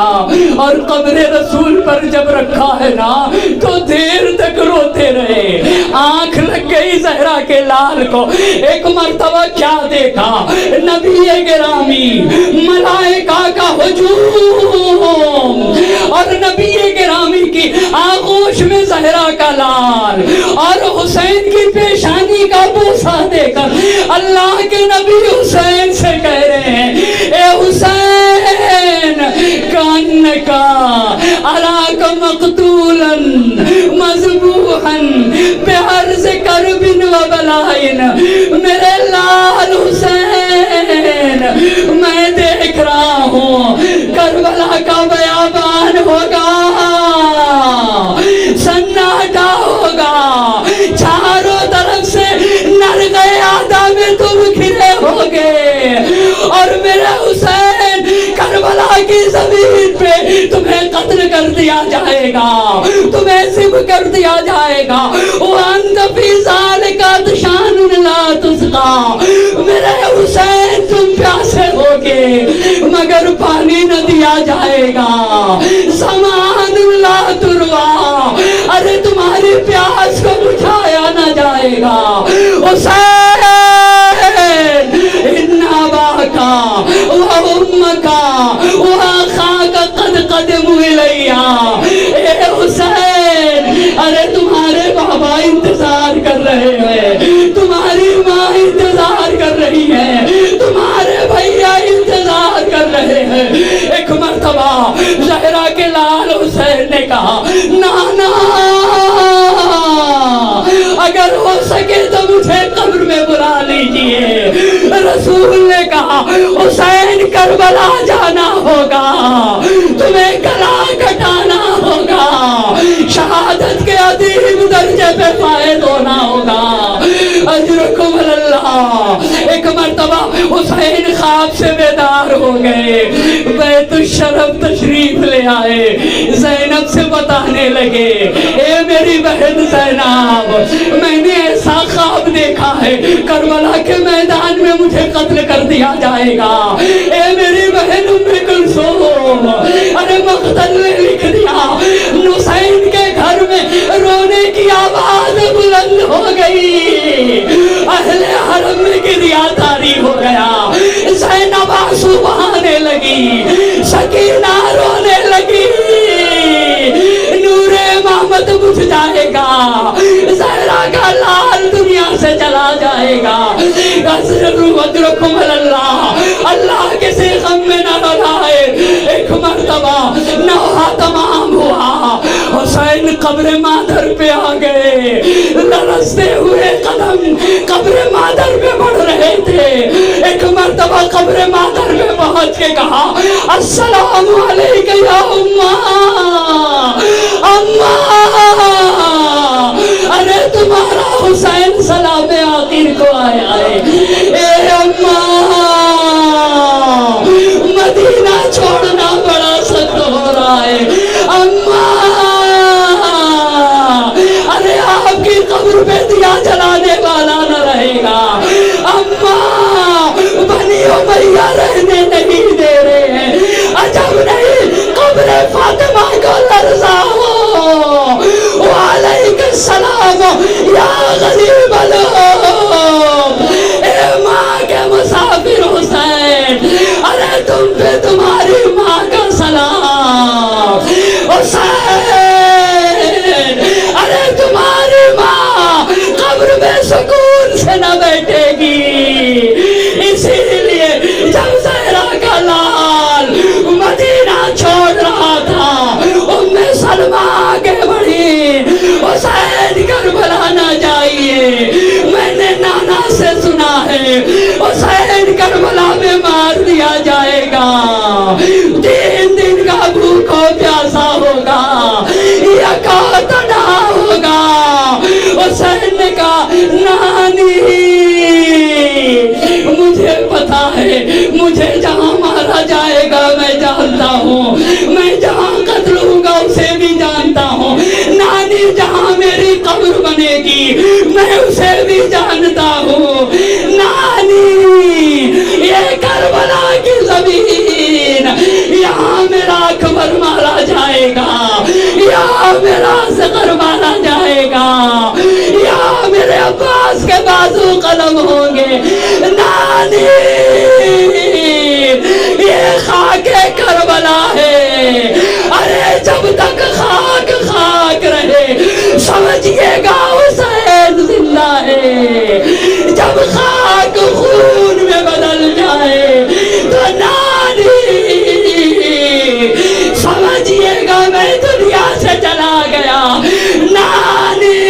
اور قبر رسول پر جب رکھا ہے نا تو دیر تک روتے رہے. آنکھ لگ گئی زہرا کے لال کو. ایک مرتبہ کیا دیکھا, نبی گرامی, ملائکہ کا ہجوم, اور نبی گرامی کی آغوش میں زہرا کا لال, اور حسین کی پیشانی کا بوسہ دے کر اللہ کے نبی حسین سے کہہ رہے ہیں اے حسین کانکا اراک مقتولا مذبوحا بعرض کرب و بلائن. میرے لال حسین میں دیکھ رہا ہوں کربلا کا بیابان ہوگا, سناٹا ہوگا, چاروں طرف سے نرغے آدھا میں تم گھرے ہوگے, اور میرے حسین کربلا کی زمین پہ تمہیں قتل کر دیا جائے گا, تمہیں ذبح کر دیا جائے گا. وَأَنْتَ فِي ذَلِكَ عَطْشَانٌ لَا تُسْقَىٰ. میرے حسین تم پیاسے ہوگے مگر پانی نہ دیا جائے گا. سَمَانٌ لَا تُرْوَىٰ. ارے تمہاری پیاس کو بجھایا نہ جائے گا. حسین ان اباک و امک و اخاک قد قدموا الیہ. اے حسین ارے تمہارے بابا انتظار کر رہے ہیں, تمہاری ماں انتظار کر رہی ہے, تمہارے بھیا انتظار کر رہے ہیں. ایک مرتبہ زہرا کے لال حسین نے کہا نانا اگر ہو سکے تو مجھے قبر میں بلا لیجئے. رسول نے کہا حسین کربلا جانا ہوگا, تمہیں گلا کٹانا ہوگا, شہادت کے عظیم درجے پہ فائز ہونا ہوگا. اجرکم اللہ. ایک مرتبہ مرتبہ حسین خواب سے بیدار ہو گئے، بیت الشرف تشریف لے آئے، زینب سے بتانے لگے اے میری بہن زینب، میں نے ایسا خواب دیکھا ہے کربلا کے میدان میں مجھے قتل کر دیا جائے گا۔ اے میری بہن ام کلثوم، ارے مقتل نے لکھ دیا، حسین کے گھر میں رونے کی آواز بلند ہو گئی، اہل حرم میں گریا طاری ہو گیا، زینب آنسو بہانے لگی، سکینہ رونے لگی، نور امامت بجھ جائے گا، زہرا کا لال دنیا سے چلا جائے گا۔ اللہ کسی غم میں نہ رلائے۔ ایک مرتبہ نوحہ تمام ہوا، حسین قبر مادر پہ آ گئے، لرزتے ہوئے قدم قبر مادر پہ بڑھ رہے تھے۔ ایک مرتبہ قبر مادر پہ پہنچ کے کہا السلام علیکہ یا اماں، اماں، ارے تمہارا حسین سلام آخر کو آیا ہے، اے اماں، مدینہ چھوڑنا بڑا سخت ہو رہا ہے، اماں، ارے آپ کی قبر پہ دیا جلانے والا نہ رہے گا، اماں، بنی امیہ رہنے نہیں دے رہے ہیں، عجب نہیں قبر فاطمہ کو لرزا ہو، وعلیکم السلام یا غریب الام، اے ماں کے مسافر حسین، ارے تم پہ تمہاری ماں کا سلام، حسین، ارے تمہاری ماں قبر میں سکون سے نہ بیٹھے گی، اسی لیے جب زہرا کا لال مدینہ چھوڑ رہا تھا، ام سلمہ آگے بڑھی، حسین کربلا نہ جائیے، میں نے نانا سے سنا ہے حسین کربلا میں مار دیا جائے گا، 3 دن کا بھوکا پیاسا ہوگا، یکا تنہا ہوگا۔ حسین نے کہا نانی، مجھے پتا ہے مجھے جہاں مارا جائے گا میں جانتا ہوں، میں جہاں قتل ہوں گا اسے بھی جانتا ہوں، نانی جہاں میری قبر بنے گی میں اسے بھی جانتا ہوں، نانی یہ کربلا کی زمین، یہاں میرا اکبر مارا جائے گا، یہاں میرا اصغر مارا جائے گا، یہاں میرے عباس کے بازو قلم ہوں گے، نانی یہ خاک کربلا ہے، ارے جب تک خاک خاک رہے سمجھئے گا حسین زندہ ہے، جب خاک خون میں بدل جائے تو نانی سمجھئے گا میں دنیا سے چلا گیا، نانی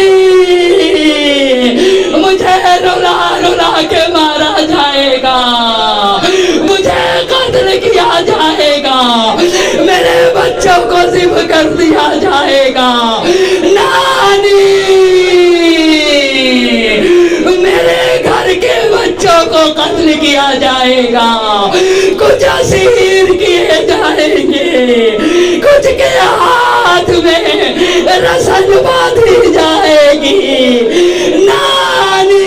مجھے رلا رلا کے مارا جائے گا، مجھے قتل کیا جائے گا، میرے بچوں کو ذبح کر دیا جائے گا، نانی میرے گھر کے بچوں کو قتل کیا جائے گا، کچھ اسیر کیے جائیں گے، کچھ کے ہاتھ میں رسن باندھی جائے گی، نانی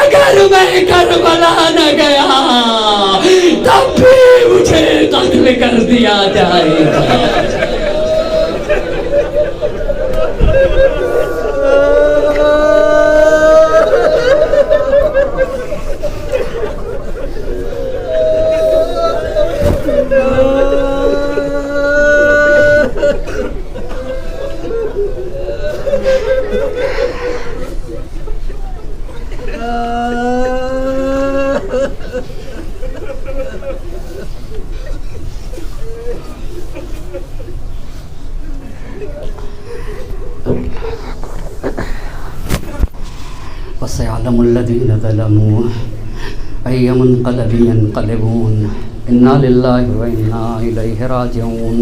اگر میں کربلا نہ گیا تب بھی مجھے قتل کر دیا جائے گا۔ وسيعلم الذين ظلموا أي منقلب ينقلبون إنا لله وإنا إليه راجعون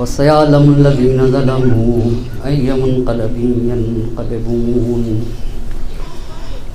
وسيعلم الذين ظلموا أي منقلب ينقلبون